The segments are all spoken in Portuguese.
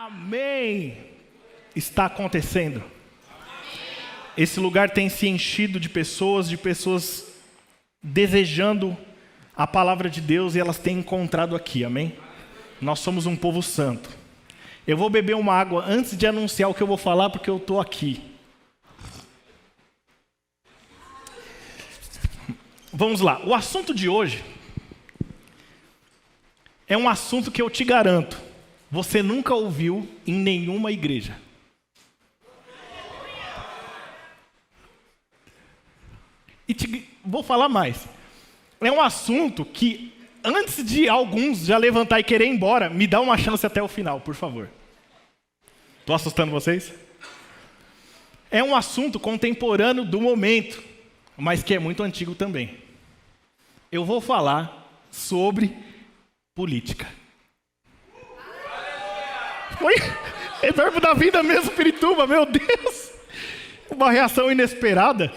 Amém! Está acontecendo. Esse lugar tem se enchido de pessoas desejando a palavra de Deus e elas têm encontrado aqui, amém? Nós somos um povo santo. Eu vou beber uma água antes de anunciar o que eu vou falar, porque eu estou aqui. Vamos lá, o assunto de hoje é um assunto que eu te garanto, você nunca ouviu em nenhuma igreja. Vou falar mais. É um assunto que, antes de alguns já levantar e querer ir embora, me dá uma chance até o final, por favor. Estou assustando vocês? É um assunto contemporâneo do momento, mas que é muito antigo também. Eu vou falar sobre política. Foi? É verbo da vida mesmo, Pirituba, meu Deus! Uma reação inesperada.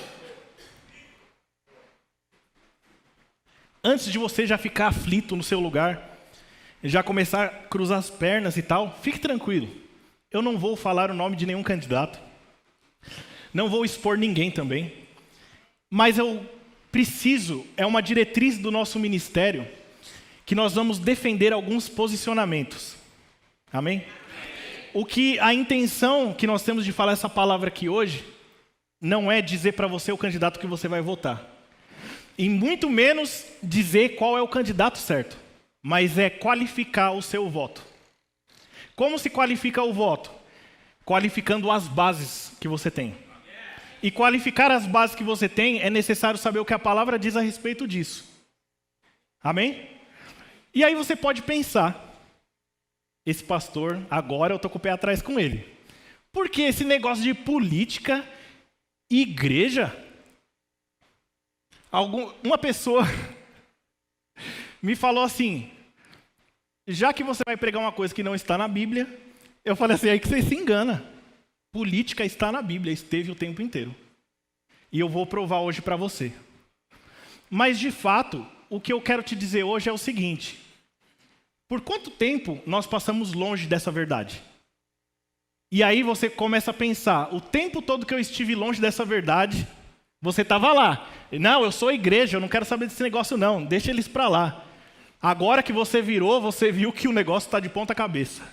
Antes de você já ficar aflito no seu lugar, já começar a cruzar as pernas e tal, fique tranquilo. Eu não vou falar o nome de nenhum candidato. Não vou expor ninguém também. Mas eu preciso, é uma diretriz do nosso ministério, que nós vamos defender alguns posicionamentos. Amém? O que a intenção que nós temos de falar essa palavra aqui hoje, não é dizer para você o candidato que você vai votar. E muito menos dizer qual é o candidato certo, mas é qualificar o seu voto. Como se qualifica o voto? Qualificando as bases que você tem. E qualificar as bases que você tem, é necessário saber o que a palavra diz a respeito disso. Amém? E aí você pode pensar, esse pastor, agora eu estou com o pé atrás com ele. Por que esse negócio de política e igreja? Uma pessoa me falou assim, já que você vai pregar uma coisa que não está na Bíblia, eu falei assim, é aí que você se engana. Política está na Bíblia, esteve o tempo inteiro. E eu vou provar hoje para você. Mas de fato, o que eu quero te dizer hoje é o seguinte, por quanto tempo nós passamos longe dessa verdade? E aí você começa a pensar, o tempo todo que eu estive longe dessa verdade, você estava lá. Não, eu sou igreja, eu não quero saber desse negócio não, deixa eles para lá. Agora que você virou, você viu que o negócio está de ponta cabeça.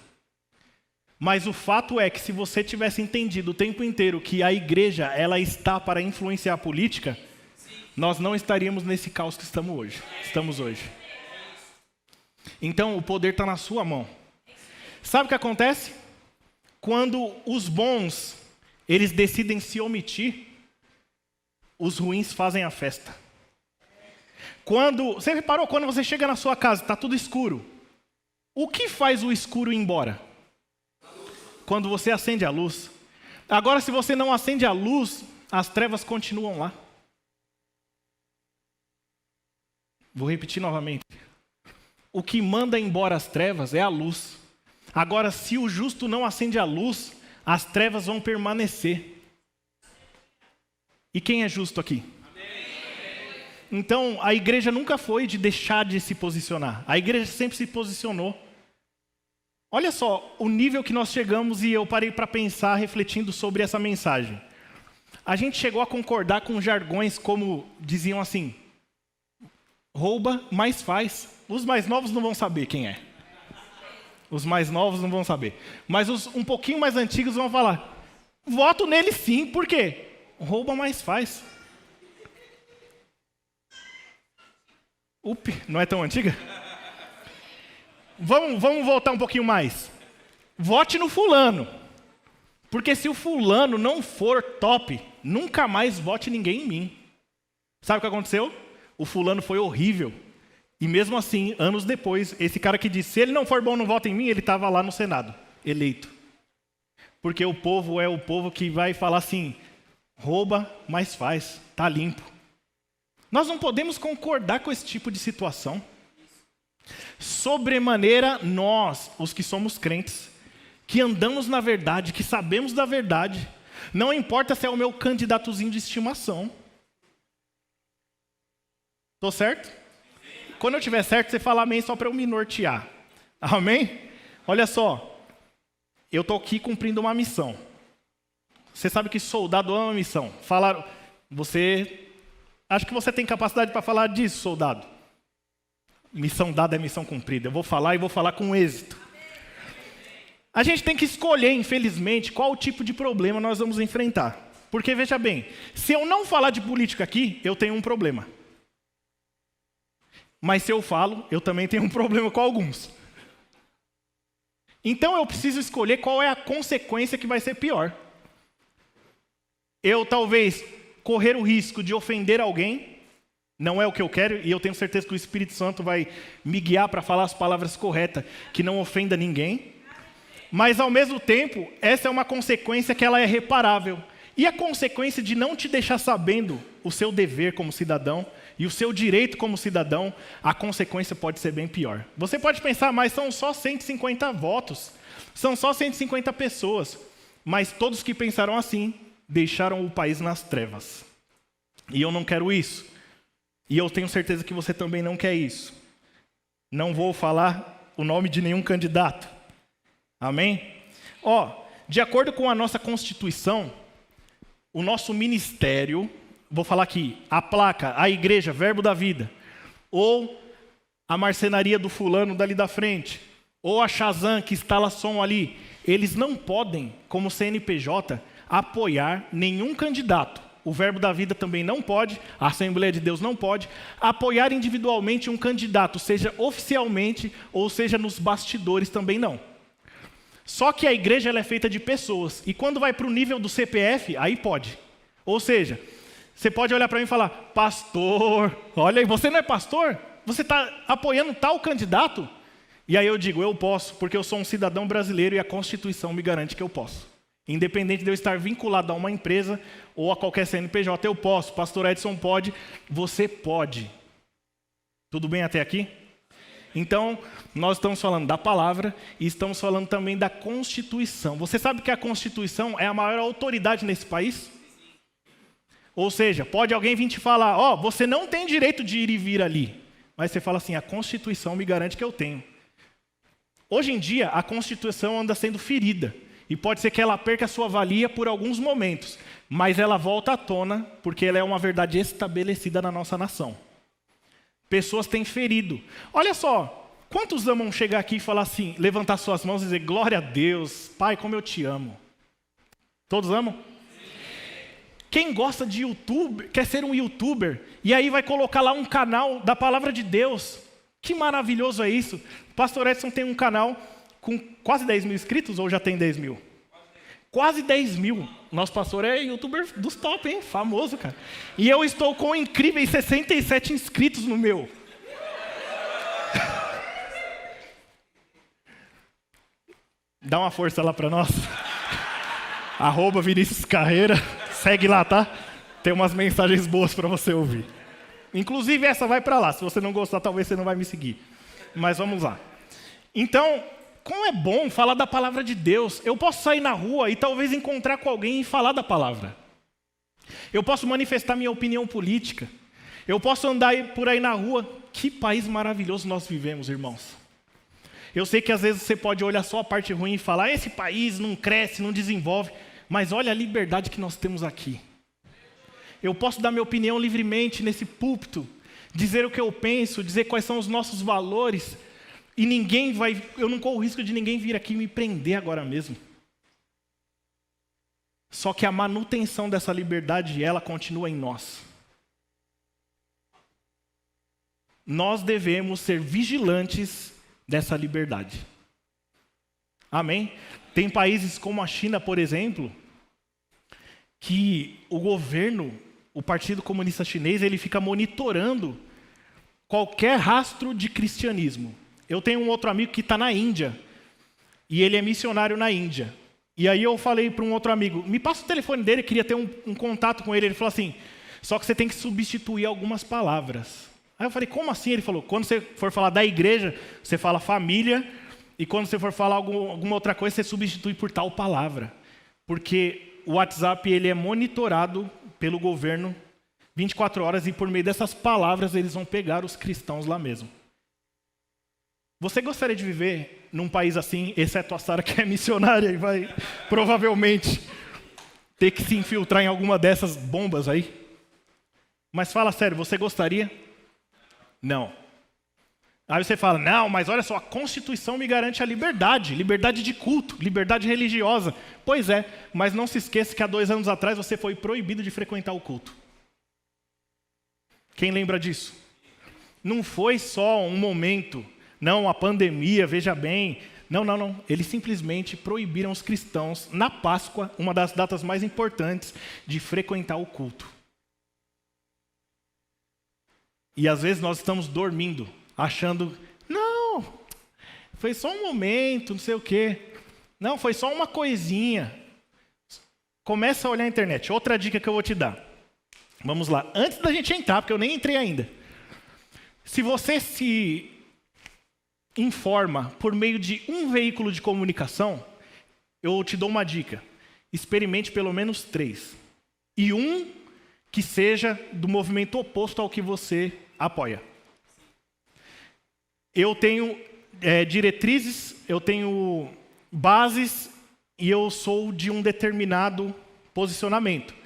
Mas o fato é que se você tivesse entendido o tempo inteiro que a igreja ela está para influenciar a política, nós não estaríamos nesse caos que estamos hoje. Então o poder está na sua mão. Sabe o que acontece? Quando os bons eles decidem se omitir, os ruins fazem a festa. Você reparou quando você chega na sua casa, está tudo escuro. O que faz o escuro ir embora? Quando você acende a luz. Agora, se você não acende a luz, as trevas continuam lá. Vou repetir novamente. O que manda embora as trevas é a luz. Agora, se o justo não acende a luz, as trevas vão permanecer. E quem é justo aqui? Amém. Então, a igreja nunca foi de deixar de se posicionar. A igreja sempre se posicionou. Olha só o nível que nós chegamos e eu parei para pensar refletindo sobre essa mensagem. A gente chegou a concordar com jargões como diziam assim, rouba, mas faz. Os mais novos não vão saber quem é. Os mais novos não vão saber. Mas os um pouquinho mais antigos vão falar, voto nele sim, por quê? Rouba, mas faz. Não é tão antiga? Vamos voltar um pouquinho mais. Vote no fulano. Porque se o fulano não for top, nunca mais vote ninguém em mim. Sabe o que aconteceu? O fulano foi horrível. E mesmo assim, anos depois, esse cara que disse, se ele não for bom, não vota em mim, ele estava lá no Senado, eleito. Porque o povo é o povo que vai falar assim, rouba, mas faz, está limpo. Nós não podemos concordar com esse tipo de situação. Sobremaneira nós, os que somos crentes, que andamos na verdade, que sabemos da verdade, não importa se é o meu candidatozinho de estimação. Estou certo? Quando eu estiver certo, você fala amém só para eu me nortear. Amém? Olha só, eu estou aqui cumprindo uma missão. Você sabe que soldado ama missão. Falaram, acho que você tem capacidade para falar disso, soldado. Missão dada é missão cumprida. Eu vou falar e vou falar com êxito. A gente tem que escolher, infelizmente, qual tipo de problema nós vamos enfrentar. Porque, veja bem, se eu não falar de política aqui, eu tenho um problema. Mas se eu falo, eu também tenho um problema com alguns. Então eu preciso escolher qual é a consequência que vai ser pior. Eu talvez correr o risco de ofender alguém, não é o que eu quero, e eu tenho certeza que o Espírito Santo vai me guiar para falar as palavras corretas, que não ofenda ninguém. Mas ao mesmo tempo, essa é uma consequência que ela é reparável. E a consequência de não te deixar sabendo o seu dever como cidadão e o seu direito como cidadão, a consequência pode ser bem pior. Você pode pensar, mas são só 150 votos, são só 150 pessoas. Mas todos que pensaram assim, deixaram o país nas trevas. E eu não quero isso. E eu tenho certeza que você também não quer isso. Não vou falar o nome de nenhum candidato. Amém? De acordo com a nossa Constituição, o nosso ministério, vou falar aqui, a placa, a igreja, Verbo da Vida, ou a marcenaria do fulano dali da frente, ou a Shazam que instala som ali, eles não podem, como CNPJ, apoiar nenhum candidato. O Verbo da Vida também não pode, a Assembleia de Deus não pode, apoiar individualmente um candidato, seja oficialmente ou seja nos bastidores também não. Só que a igreja ela é feita de pessoas. E quando vai para o nível do CPF, aí pode. Ou seja, você pode olhar para mim e falar, pastor, olha aí, você não é pastor? Você está apoiando tal candidato? E aí eu digo, eu posso, porque eu sou um cidadão brasileiro e a Constituição me garante que eu posso. Independente de eu estar vinculado a uma empresa ou a qualquer CNPJ, eu posso. Pastor Edson pode, você pode. Tudo bem até aqui? Então, nós estamos falando da palavra e estamos falando também da Constituição. Você sabe que a Constituição é a maior autoridade nesse país? Ou seja, pode alguém vir te falar, você não tem direito de ir e vir ali. Mas você fala assim, a Constituição me garante que eu tenho. Hoje em dia, a Constituição anda sendo ferida. E pode ser que ela perca a sua valia por alguns momentos. Mas ela volta à tona porque ela é uma verdade estabelecida na nossa nação. Pessoas têm ferido. Olha só, quantos amam chegar aqui e falar assim, levantar suas mãos e dizer, glória a Deus, Pai, como eu te amo. Todos amam? Quem gosta de YouTube, quer ser um YouTuber, e aí vai colocar lá um canal da Palavra de Deus. Que maravilhoso é isso. O Pastor Edson tem um canal com quase 10 mil inscritos, ou já tem 10 mil? Quase 10 mil. Nosso pastor é youtuber dos top, hein? Famoso, cara. E eu estou com incríveis 67 inscritos no meu. Dá uma força lá para nós. @Vinícius Carreira. Segue lá, tá? Tem umas mensagens boas para você ouvir. Inclusive essa vai para lá. Se você não gostar, talvez você não vai me seguir. Mas vamos lá. Então, como é bom falar da palavra de Deus. Eu posso sair na rua e talvez encontrar com alguém e falar da palavra. Eu posso manifestar minha opinião política. Eu posso andar por aí na rua. Que país maravilhoso nós vivemos, irmãos. Eu sei que às vezes você pode olhar só a parte ruim e falar, esse país não cresce, não desenvolve. Mas olha a liberdade que nós temos aqui. Eu posso dar minha opinião livremente nesse púlpito. Dizer o que eu penso, dizer quais são os nossos valores. E eu não corro o risco de ninguém vir aqui me prender agora mesmo. Só que a manutenção dessa liberdade, ela continua em nós. Nós devemos ser vigilantes dessa liberdade. Amém? Tem países como a China, por exemplo, que o governo, o Partido Comunista Chinês, ele fica monitorando qualquer rastro de cristianismo. Eu tenho um outro amigo que está na Índia, e ele é missionário na Índia. E aí eu falei para um outro amigo, me passa o telefone dele, queria ter um contato com ele. Ele falou assim, só que você tem que substituir algumas palavras. Aí eu falei, como assim? Ele falou, quando você for falar da igreja, você fala família, e quando você for falar alguma outra coisa, você substitui por tal palavra. Porque o WhatsApp ele é monitorado pelo governo 24 horas, e por meio dessas palavras eles vão pegar os cristãos lá mesmo. Você gostaria de viver num país assim, exceto a Sara, que é missionária e vai provavelmente ter que se infiltrar em alguma dessas bombas aí? Mas fala sério, você gostaria? Não. Aí você fala, não, mas olha só, a Constituição me garante a liberdade, liberdade de culto, liberdade religiosa. Pois é, mas não se esqueça que há 2 anos atrás você foi proibido de frequentar o culto. Quem lembra disso? Não foi só um momento, não, a pandemia, veja bem. Não. Eles simplesmente proibiram os cristãos, na Páscoa, uma das datas mais importantes, de frequentar o culto. E às vezes nós estamos dormindo, achando, não, foi só um momento, não sei o quê. Não, foi só uma coisinha. Começa a olhar a internet. Outra dica que eu vou te dar. Vamos lá. Antes da gente entrar, porque eu nem entrei ainda. Se você se informa por meio de um veículo de comunicação, eu te dou uma dica. Experimente pelo menos 3. E um que seja do movimento oposto ao que você apoia. Eu tenho diretrizes, eu tenho bases e eu sou de um determinado posicionamento.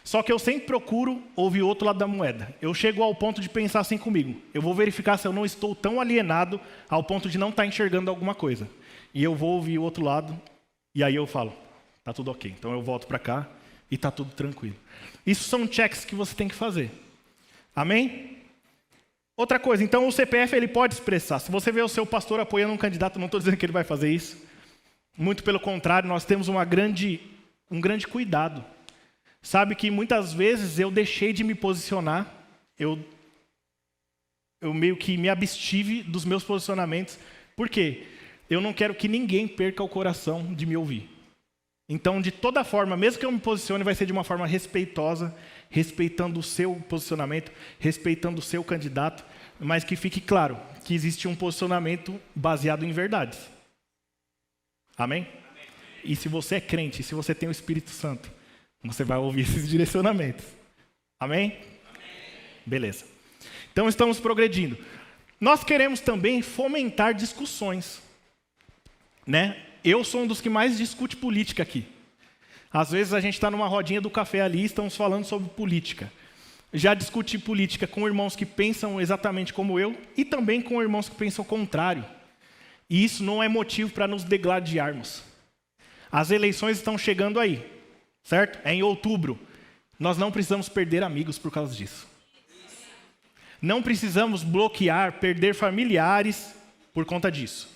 Só que eu sempre procuro ouvir o outro lado da moeda. Eu chego ao ponto de pensar assim comigo. Eu vou verificar se eu não estou tão alienado ao ponto de não estar enxergando alguma coisa. E eu vou ouvir o outro lado e aí eu falo, tá tudo ok. Então eu volto para cá e tá tudo tranquilo. Isso são checks que você tem que fazer. Amém? Outra coisa, então o CPF ele pode expressar. Se você vê o seu pastor apoiando um candidato, não estou dizendo que ele vai fazer isso. Muito pelo contrário, nós temos um grande cuidado. Sabe que muitas vezes eu deixei de me posicionar, eu meio que me abstive dos meus posicionamentos. Por quê? Eu não quero que ninguém perca o coração de me ouvir. Então, de toda forma, mesmo que eu me posicione, vai ser de uma forma respeitosa, respeitando o seu posicionamento, respeitando o seu candidato, mas que fique claro que existe um posicionamento baseado em verdades. Amém? E se você é crente, se você tem o Espírito Santo, você vai ouvir esses direcionamentos. Amém? Beleza. Então, estamos progredindo. Nós queremos também fomentar discussões, né? Eu sou um dos que mais discute política aqui. Às vezes a gente está numa rodinha do café ali e estamos falando sobre política. Já discuti política com irmãos que pensam exatamente como eu e também com irmãos que pensam o contrário. E isso não é motivo para nos degladiarmos. As eleições estão chegando aí, certo? É em outubro. Nós não precisamos perder amigos por causa disso. Não precisamos bloquear, perder familiares por conta disso.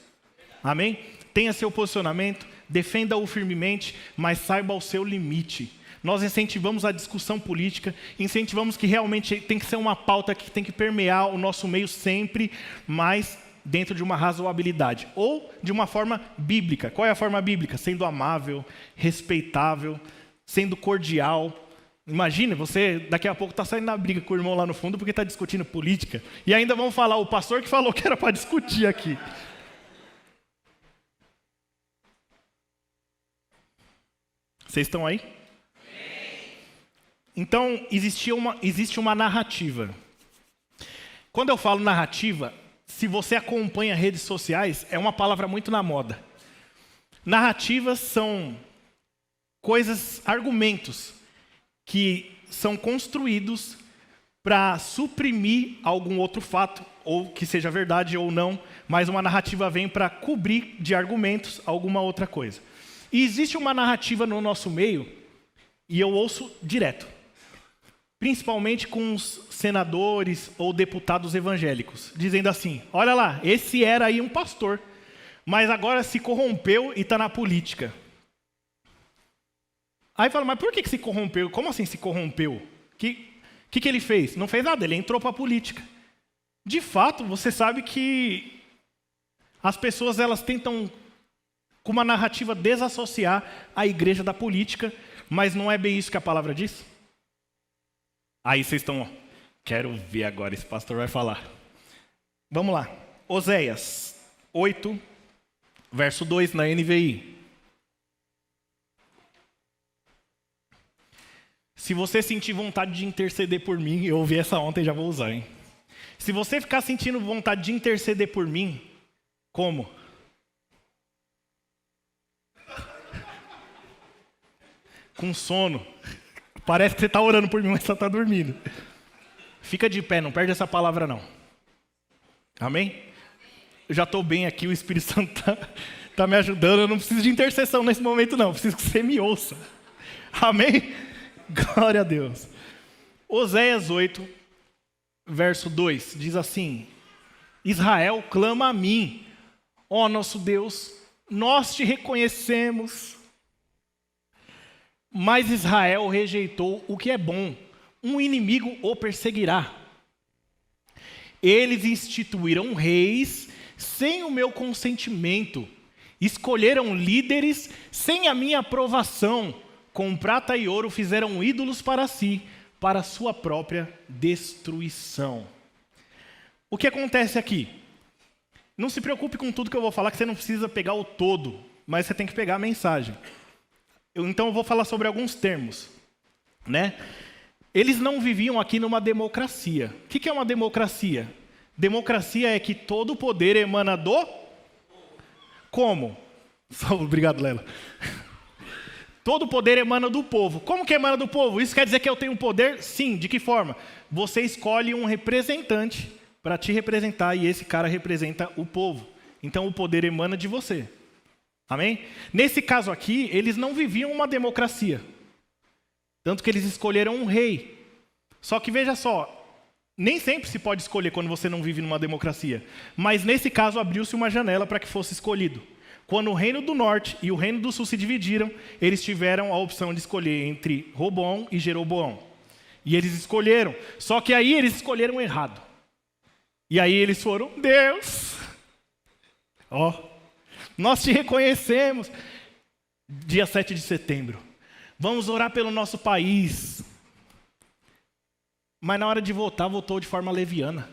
Amém? Tenha seu posicionamento, defenda-o firmemente, mas saiba o seu limite. Nós incentivamos a discussão política, incentivamos que realmente tem que ser uma pauta que tem que permear o nosso meio sempre, mas dentro de uma razoabilidade. Ou de uma forma bíblica. Qual é a forma bíblica? Sendo amável, respeitável, sendo cordial. Imagina, você daqui a pouco está saindo na briga com o irmão lá no fundo porque está discutindo política. E ainda vão falar, o pastor que falou que era para discutir aqui. Vocês estão aí? Então, existe uma narrativa. Quando eu falo narrativa, se você acompanha redes sociais, é uma palavra muito na moda. Narrativas são coisas, argumentos, que são construídos para suprimir algum outro fato, ou que seja verdade ou não, mas uma narrativa vem para cobrir de argumentos alguma outra coisa. E existe uma narrativa no nosso meio, e eu ouço direto, principalmente com os senadores ou deputados evangélicos, dizendo assim, olha lá, esse era aí um pastor, mas agora se corrompeu e está na política. Aí fala, mas por que se corrompeu? Como assim se corrompeu? O que ele fez? Não fez nada, ele entrou para a política. De fato, você sabe que as pessoas elas tentam com uma narrativa desassociar a igreja da política, mas não é bem isso que a palavra diz? Aí vocês estão, quero ver agora, esse pastor vai falar. Vamos lá, Oséias 8, verso 2 na NVI. Se você sentir vontade de interceder por mim, eu ouvi essa ontem e já vou usar, hein? Se você ficar sentindo vontade de interceder por mim, Como? Com sono. Parece que você está orando por mim, mas você está dormindo. Fica de pé, não perde essa palavra não. Amém? Eu já estou bem aqui, o Espírito Santo está me ajudando. Eu não preciso de intercessão nesse momento não, eu preciso que você me ouça. Amém? Glória a Deus. Oséias 8, verso 2, diz assim: Israel clama a mim, ó nosso Deus, nós te reconhecemos. Mas Israel rejeitou o que é bom, um inimigo o perseguirá. Eles instituíram reis sem o meu consentimento, escolheram líderes sem a minha aprovação, com prata e ouro fizeram ídolos para si, para sua própria destruição. O que acontece aqui? Não se preocupe com tudo que eu vou falar, que você não precisa pegar o todo, mas você tem que pegar a mensagem. Então eu vou falar sobre alguns termos, né? Eles não viviam aqui numa democracia. O que é uma democracia? Democracia é que todo o poder emana do... Como? Obrigado, Lela. Todo o poder emana do povo. Como que emana do povo? Isso quer dizer que eu tenho poder? Sim. De que forma? Você escolhe um representante para te representar e esse cara representa o povo. Então o poder emana de você. Amém? Nesse caso aqui, eles não viviam uma democracia. Tanto que eles escolheram um rei. Só que veja só, nem sempre se pode escolher quando você não vive numa democracia. Mas nesse caso abriu-se uma janela para que fosse escolhido. Quando o reino do norte e o reino do sul se dividiram, eles tiveram a opção de escolher entre Roboão e Jeroboão. E eles escolheram. Só que aí eles escolheram errado. E aí eles foram, Deus, nós te reconhecemos. Dia 7 de setembro. Vamos orar pelo nosso país. Mas na hora de votar, votou de forma leviana.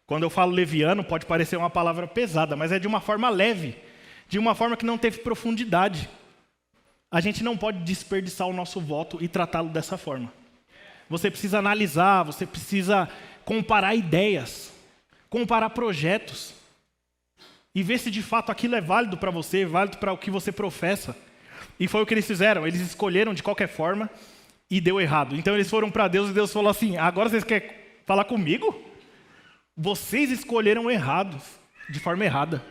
Quando eu falo leviano, pode parecer uma palavra pesada, mas é de uma forma leve. De uma forma que não teve profundidade. A gente não pode desperdiçar o nosso voto e tratá-lo dessa forma. Você precisa analisar, você precisa comparar ideias, comparar projetos. E ver se de fato aquilo é válido para você, válido para o que você professa. E foi o que eles fizeram, eles escolheram de qualquer forma e deu errado. Então eles foram para Deus e Deus falou assim, agora vocês querem falar comigo? Vocês escolheram errados, de forma errada.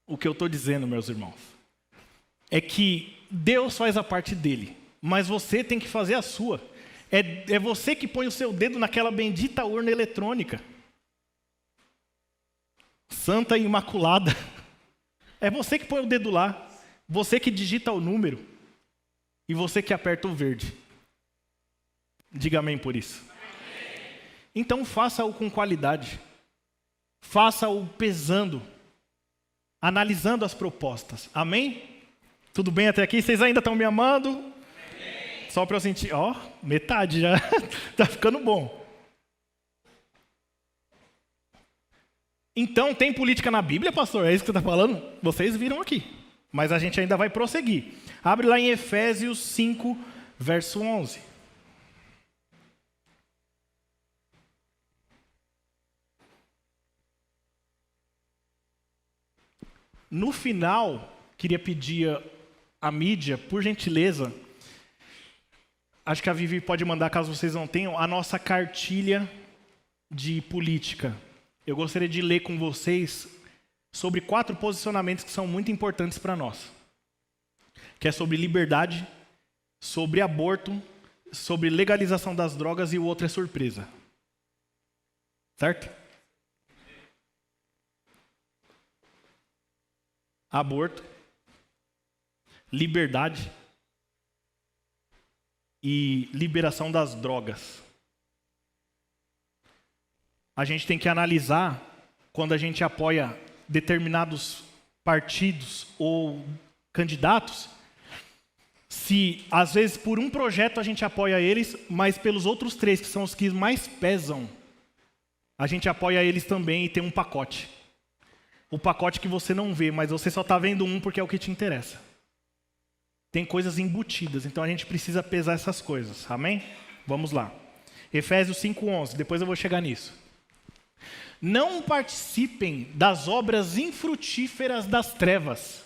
O que eu estou dizendo, meus irmãos, é que Deus faz a parte dele, mas você tem que fazer a sua. É você que põe o seu dedo naquela bendita urna eletrônica. Santa e imaculada. É você que põe o dedo lá. Você que digita o número. E você que aperta o verde. Diga amém por isso. Amém. Então faça-o com qualidade. Faça-o pesando. Analisando as propostas. Amém? Tudo bem até aqui? Vocês ainda estão me amando? Amém. Só para eu sentir. Metade já. Está ficando bom. Então, tem política na Bíblia, pastor? É isso que você está falando? Vocês viram aqui. Mas a gente ainda vai prosseguir. Abre lá em Efésios 5, verso 11. No final, queria pedir à mídia, por gentileza, acho que a Vivi pode mandar, caso vocês não tenham, a nossa cartilha de política. Eu gostaria de ler com vocês sobre 4 posicionamentos que são muito importantes para nós. Que é sobre liberdade, sobre aborto, sobre legalização das drogas e o outro é surpresa. Certo? Aborto, liberdade e liberação das drogas. A gente tem que analisar, quando a gente apoia determinados partidos ou candidatos, se às vezes por um projeto a gente apoia eles, mas pelos outros 3, que são os que mais pesam, a gente apoia eles também e tem um pacote. O pacote que você não vê, mas você só está vendo um porque é o que te interessa. Tem coisas embutidas, então a gente precisa pesar essas coisas, amém? Vamos lá. Efésios 5:11, depois eu vou chegar nisso. Não participem das obras infrutíferas das trevas.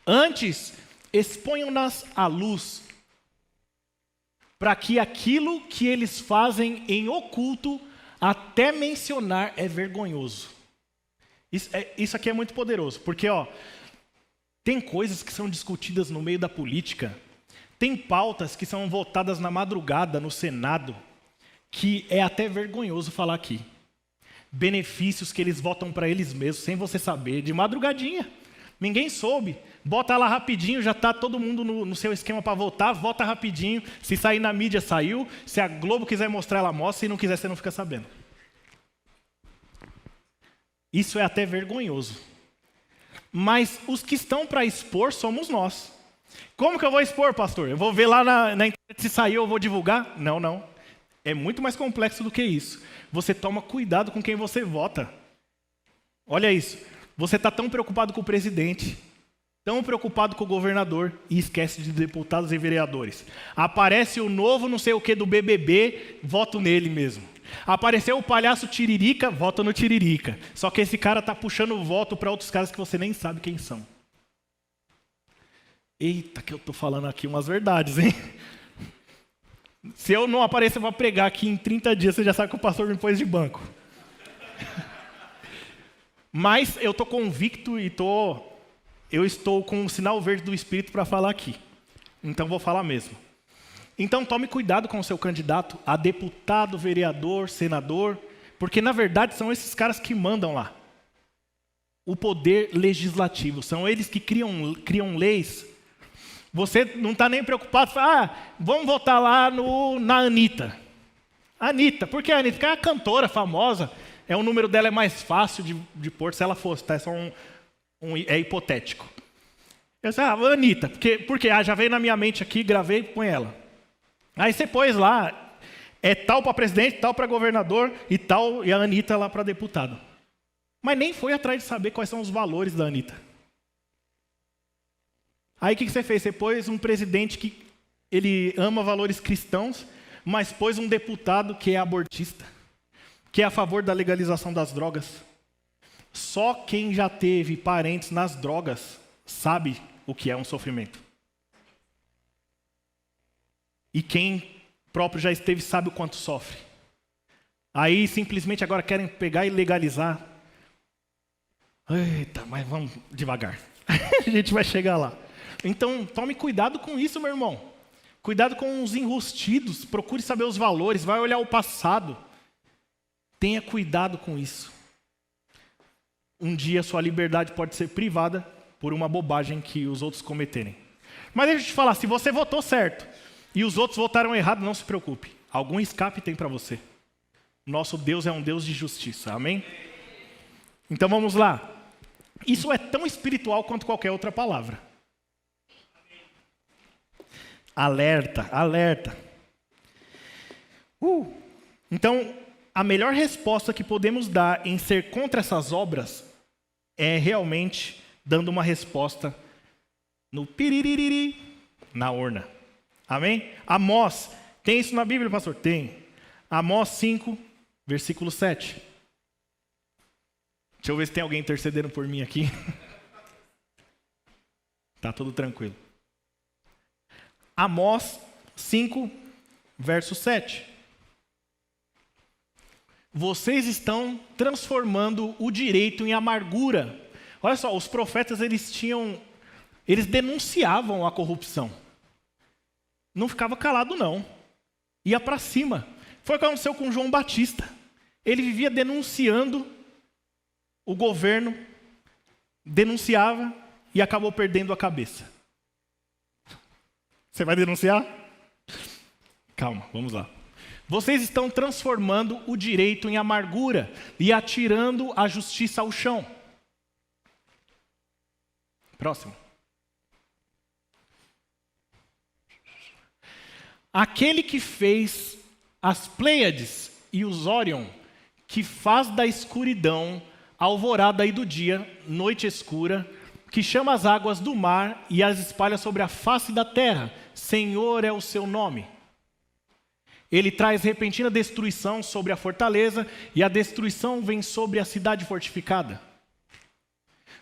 Antes, exponham-nas à luz, para que aquilo que eles fazem em oculto, até mencionar, é vergonhoso. Isso aqui é muito poderoso, porque tem coisas que são discutidas no meio da política, tem pautas que são votadas na madrugada no Senado, que é até vergonhoso falar aqui. Benefícios que eles votam para eles mesmos, sem você saber, de madrugadinha. Ninguém soube. Bota lá rapidinho, já está todo mundo no seu esquema para votar, vota rapidinho. Se sair na mídia, saiu. Se a Globo quiser mostrar, ela mostra. Se não quiser, você não fica sabendo. Isso é até vergonhoso. Mas os que estão para expor somos nós. Como que eu vou expor, pastor? Eu vou ver lá na internet se saiu, eu vou divulgar? Não. É muito mais complexo do que isso. Você toma cuidado com quem você vota. Olha isso. Você está tão preocupado com o presidente, tão preocupado com o governador, e esquece de deputados e vereadores. Aparece o novo não sei o que do BBB, voto nele mesmo. Apareceu o palhaço Tiririca, voto no Tiririca. Só que esse cara está puxando o voto para outros caras que você nem sabe quem são. Eita, que eu estou falando aqui umas verdades, hein? Se eu não aparecer para pregar aqui em 30 dias, você já sabe que o pastor me pôs de banco. Mas eu estou convicto e eu estou com um sinal verde do Espírito para falar aqui. Então vou falar mesmo. Então tome cuidado com o seu candidato a deputado, vereador, senador, porque na verdade são esses caras que mandam lá. O poder legislativo, são eles que criam leis. Você não está nem preocupado, vamos votar lá na Anitta. Anitta, por que a Anitta? Porque é uma cantora famosa, o número dela é mais fácil de pôr se ela fosse, tá? É só é hipotético. Eu disse, Anitta, porque já veio na minha mente aqui, gravei, põe ela. Aí você pôs lá, é tal para presidente, tal para governador e tal, e a Anitta lá para deputado. Mas nem foi atrás de saber quais são os valores da Anitta. Aí o que você fez? Você pôs um presidente que ele ama valores cristãos, mas pôs um deputado que é abortista, que é a favor da legalização das drogas. Só quem já teve parentes nas drogas sabe o que é um sofrimento. E quem próprio já esteve sabe o quanto sofre. Aí simplesmente agora querem pegar e legalizar. Eita, mas vamos devagar. A gente vai chegar lá. Então, tome cuidado com isso, meu irmão. Cuidado com os enrustidos. Procure saber os valores. Vai olhar o passado. Tenha cuidado com isso. Um dia sua liberdade pode ser privada por uma bobagem que os outros cometerem. Mas deixa eu te falar, se você votou certo e os outros votaram errado, não se preocupe. Algum escape tem para você. Nosso Deus é um Deus de justiça. Amém? Então vamos lá. Isso é tão espiritual quanto qualquer outra palavra. Alerta, alerta. Então, a melhor resposta que podemos dar em ser contra essas obras é realmente dando uma resposta no piririri, na urna. Amém? Amós, tem isso na Bíblia, pastor? Tem. Amós 5, versículo 7. Deixa eu ver se tem alguém intercedendo por mim aqui. Tá tudo tranquilo. Amós 5, verso 7. Vocês estão transformando o direito em amargura. Olha só, os profetas eles denunciavam a corrupção. Não ficava calado não. Ia para cima. Foi o que aconteceu com João Batista. Ele vivia denunciando o governo, denunciava e acabou perdendo a cabeça. Você vai denunciar? Calma, vamos lá. Vocês estão transformando o direito em amargura e atirando a justiça ao chão. Próximo. Aquele que fez as Pleiades e os Órion, que faz da escuridão alvorada aí do dia, noite escura, que chama as águas do mar e as espalha sobre a face da terra. Senhor é o seu nome. Ele traz repentina destruição sobre a fortaleza e a destruição vem sobre a cidade fortificada.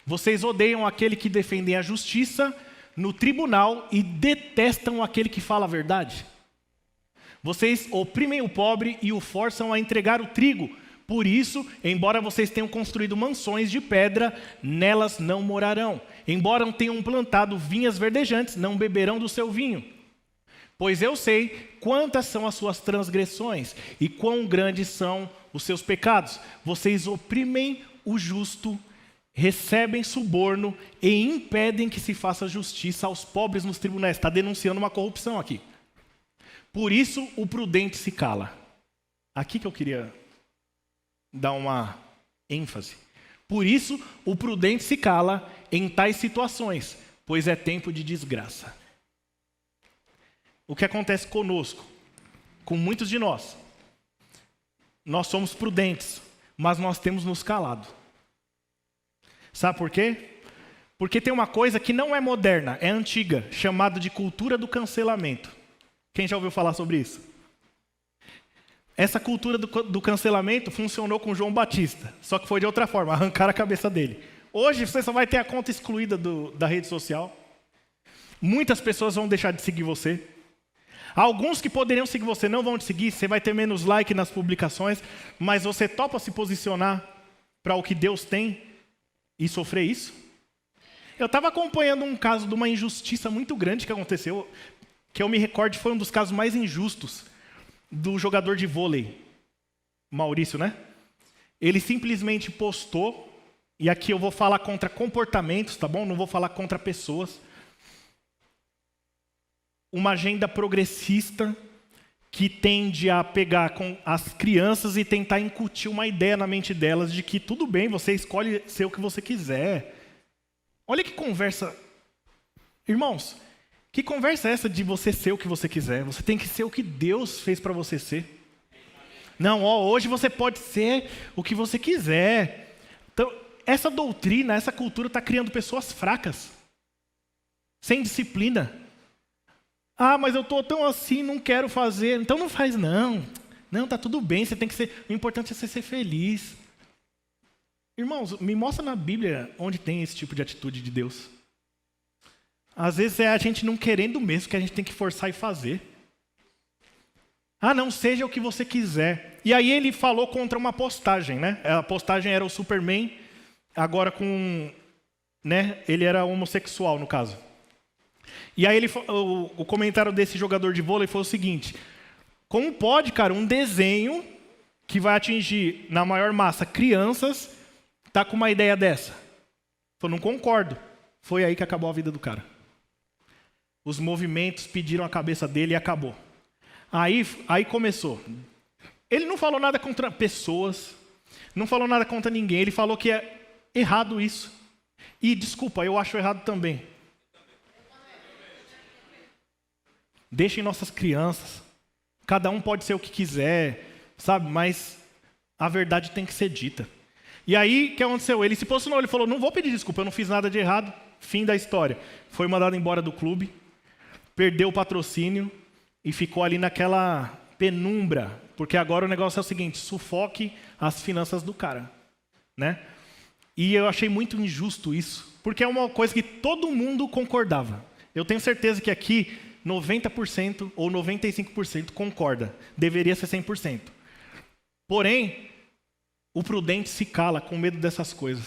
Vocês odeiam aquele que defende a justiça no tribunal e detestam aquele que fala a verdade. Vocês oprimem o pobre e o forçam a entregar o trigo. Por isso, embora vocês tenham construído mansões de pedra, nelas não morarão. Embora tenham plantado vinhas verdejantes, não beberão do seu vinho. Pois eu sei quantas são as suas transgressões e quão grandes são os seus pecados. Vocês oprimem o justo, recebem suborno e impedem que se faça justiça aos pobres nos tribunais. Está denunciando uma corrupção aqui. Por isso o prudente se cala. Aqui que eu queria dar uma ênfase. Por isso o prudente se cala em tais situações, pois é tempo de desgraça. O que acontece conosco, com muitos de nós? Nós somos prudentes, mas nós temos nos calado. Sabe por quê? Porque tem uma coisa que não é moderna, é antiga, chamada de cultura do cancelamento. Quem já ouviu falar sobre isso? Essa cultura do cancelamento funcionou com João Batista, só que foi de outra forma, arrancaram a cabeça dele. Hoje você só vai ter a conta excluída da rede social. Muitas pessoas vão deixar de seguir você. Alguns que poderiam seguir você não vão te seguir, você vai ter menos like nas publicações, mas você topa se posicionar para o que Deus tem e sofrer isso? Eu estava acompanhando um caso de uma injustiça muito grande que aconteceu, que eu me recordo foi um dos casos mais injustos, do jogador de vôlei, Maurício, né? Ele simplesmente postou, e aqui eu vou falar contra comportamentos, tá bom? Não vou falar contra pessoas. Uma agenda progressista que tende a pegar com as crianças e tentar incutir uma ideia na mente delas de que tudo bem, você escolhe ser o que você quiser. Olha que conversa. Irmãos, que conversa é essa de você ser o que você quiser? Você tem que ser o que Deus fez para você ser. Não, hoje você pode ser o que você quiser. Então, essa doutrina, essa cultura está criando pessoas fracas, sem disciplina. Ah, mas eu estou tão assim, não quero fazer. Então não faz não. Não, está tudo bem, você tem que ser. O importante é você ser feliz. Irmãos, me mostra na Bíblia onde tem esse tipo de atitude de Deus. Às vezes é a gente não querendo mesmo, que a gente tem que forçar e fazer. Ah, não, seja o que você quiser. E aí ele falou contra uma postagem, né? A postagem era o Superman, agora com... né? Ele era homossexual, no caso. E aí o comentário desse jogador de vôlei foi o seguinte: como pode, cara, um desenho que vai atingir na maior massa crianças, tá com uma ideia dessa? Eu não concordo. Foi aí que acabou a vida do cara. Os movimentos pediram a cabeça dele e acabou. Aí começou. Ele não falou nada contra pessoas, não falou nada contra ninguém, ele falou que é errado isso. E desculpa, eu acho errado também. Deixem nossas crianças. Cada um pode ser o que quiser, sabe? Mas a verdade tem que ser dita. E aí, o que aconteceu? Ele se posicionou, ele falou, não vou pedir desculpa, eu não fiz nada de errado. Fim da história. Foi mandado embora do clube, perdeu o patrocínio e ficou ali naquela penumbra. Porque agora o negócio é o seguinte, sufoque as finanças do cara, né? E eu achei muito injusto isso, porque é uma coisa que todo mundo concordava. Eu tenho certeza que aqui 90% ou 95% concorda. Deveria ser 100%. Porém, o prudente se cala com medo dessas coisas.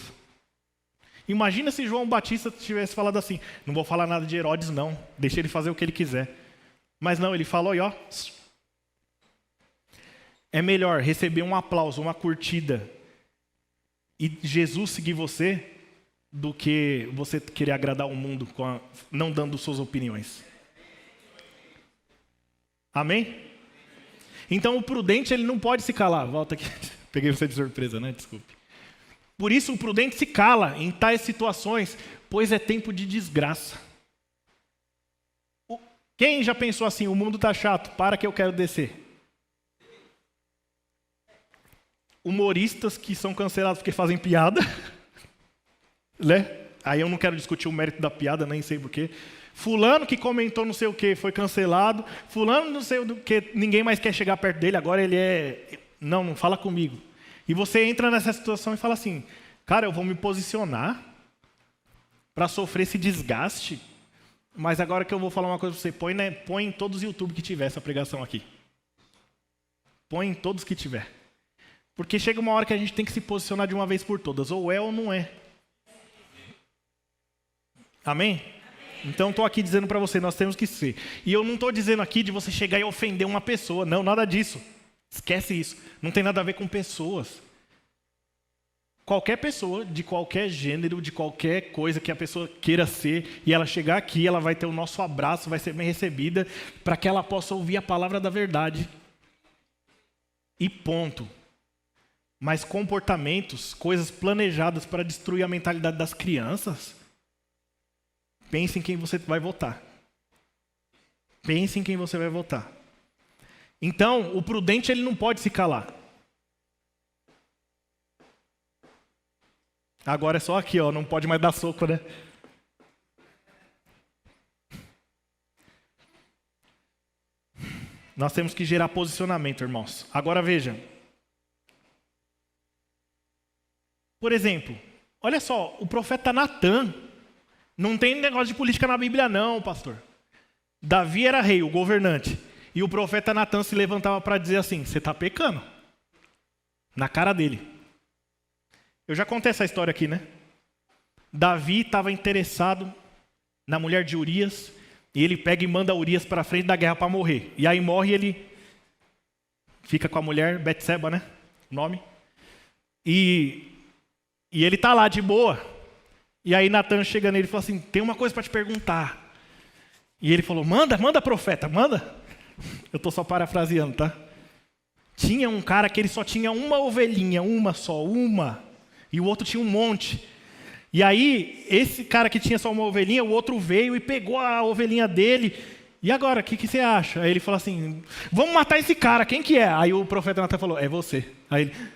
Imagina se João Batista tivesse falado assim, não vou falar nada de Herodes não, deixa ele fazer o que ele quiser. Mas não, ele falou, ó, é melhor receber um aplauso, uma curtida e Jesus seguir você do que você querer agradar o mundo não dando suas opiniões. Amém? Então o prudente ele não pode se calar. Volta aqui. Peguei você de surpresa, né? Desculpe. Por isso o prudente se cala em tais situações, pois é tempo de desgraça. Quem já pensou assim, o mundo está chato, para que eu quero descer? Humoristas que são cancelados porque fazem piada, né? Aí eu não quero discutir o mérito da piada, nem sei porquê, Fulano que comentou não sei o que foi cancelado. Fulano não sei o que, ninguém mais quer chegar perto dele, agora ele é... Não fala comigo. E você entra nessa situação e fala assim, cara, eu vou me posicionar para sofrer esse desgaste, mas agora que eu vou falar uma coisa para você, põe em todos os YouTube que tiver essa pregação aqui. Põe em todos que tiver. Porque chega uma hora que a gente tem que se posicionar de uma vez por todas, ou é ou não é. Amém? Então estou aqui dizendo para você, nós temos que ser. E eu não estou dizendo aqui de você chegar e ofender uma pessoa, não, nada disso. Esquece isso, não tem nada a ver com pessoas. Qualquer pessoa, de qualquer gênero, de qualquer coisa que a pessoa queira ser, e ela chegar aqui, ela vai ter o nosso abraço, vai ser bem recebida, para que ela possa ouvir a palavra da verdade. E ponto. Mas comportamentos, coisas planejadas para destruir a mentalidade das crianças, pense em quem você vai votar. Pense em quem você vai votar. Então, o prudente ele não pode se calar. Agora é só aqui, ó, não pode mais dar soco, né? Nós temos que gerar posicionamento, irmãos. Agora veja. Por exemplo, olha só, o profeta Natã. Não tem negócio de política na Bíblia não, pastor. Davi era rei, o governante. E o profeta Natã se levantava para dizer assim, você está pecando. Na cara dele. Eu já contei essa história aqui, né? Davi estava interessado na mulher de Urias. E ele pega e manda Urias para frente da guerra para morrer. E aí morre e ele fica com a mulher, Betseba, né? O nome. E ele está lá de boa. E aí Natã chega nele e fala assim, tem uma coisa para te perguntar. E ele falou, manda profeta, manda. Eu estou só parafraseando, tá? Tinha um cara que ele só tinha uma ovelhinha, uma. E o outro tinha um monte. E aí, esse cara que tinha só uma ovelhinha, o outro veio e pegou a ovelhinha dele. E agora, o que você acha? Aí ele falou assim, vamos matar esse cara, quem que é? Aí o profeta Natã falou, é você. Aí ele...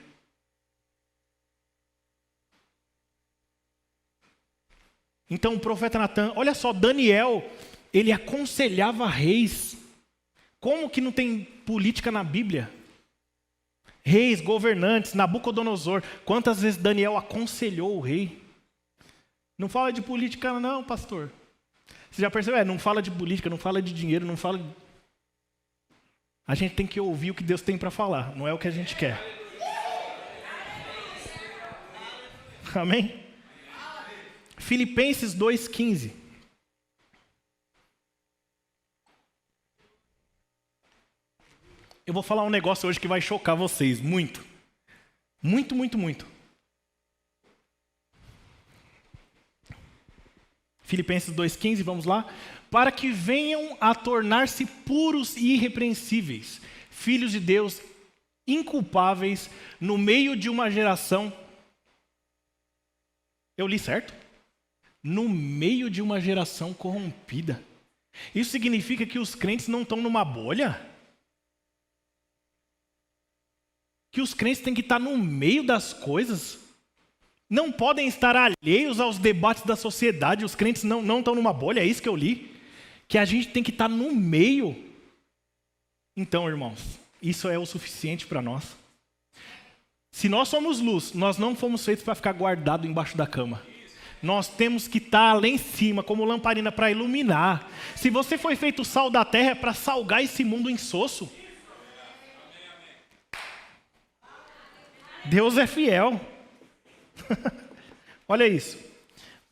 Então o profeta Natã, olha só, Daniel, ele aconselhava reis. Como que não tem política na Bíblia? Reis, governantes, Nabucodonosor. Quantas vezes Daniel aconselhou o rei? Não fala de política não, pastor. Você já percebeu? Não fala de política, não fala de dinheiro, não fala... A gente tem que ouvir o que Deus tem para falar, não é o que a gente quer. Amém? Filipenses 2,15. Eu vou falar um negócio hoje que vai chocar vocês, muito. Muito. Filipenses 2,15, vamos lá. Para que venham a tornar-se puros e irrepreensíveis, filhos de Deus, inculpáveis, no meio de uma geração... Eu li certo? No meio de uma geração corrompida. Isso significa que os crentes não estão numa bolha? Que os crentes têm que estar no meio das coisas? Não podem estar alheios aos debates da sociedade. Os crentes não estão numa bolha, é isso que eu li. Que a gente tem que estar no meio. Então, irmãos, isso é o suficiente para nós. Se nós somos luz, nós não fomos feitos para ficar guardado embaixo da cama. Nós temos que estar lá em cima, como lamparina, para iluminar. Se você foi feito sal da terra, é para salgar esse mundo insosso. Deus é fiel. Olha isso.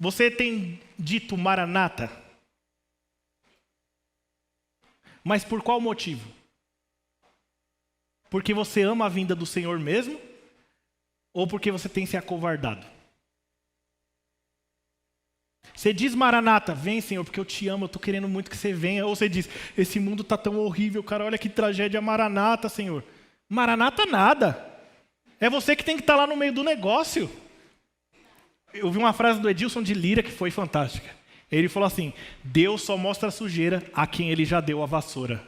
Você tem dito Maranata? Mas por qual motivo? Porque você ama a vinda do Senhor mesmo? Ou porque você tem se acovardado? Você diz Maranata, vem Senhor, porque eu te amo, eu estou querendo muito que você venha. Ou você diz, esse mundo está tão horrível, cara, olha que tragédia, Maranata, Senhor. Maranata nada. É você que tem que estar lá no meio do negócio. Eu vi uma frase do Edilson de Lira que foi fantástica. Ele falou assim, Deus só mostra a sujeira a quem ele já deu a vassoura.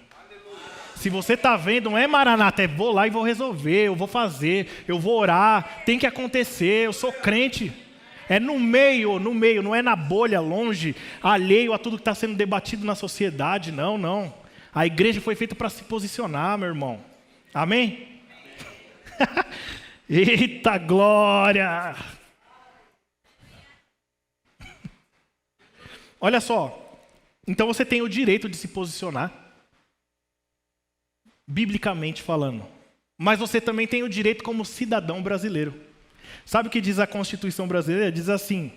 Se você está vendo, não é Maranata, é vou lá e vou resolver, eu vou fazer, eu vou orar, tem que acontecer, eu sou crente. É no meio, não é na bolha, longe, alheio a tudo que está sendo debatido na sociedade. Não, não. A igreja foi feita para se posicionar, meu irmão. Amém? Eita glória! Olha só. Então você tem o direito de se posicionar, biblicamente falando. Mas você também tem o direito como cidadão brasileiro. Sabe o que diz a Constituição brasileira? Diz assim.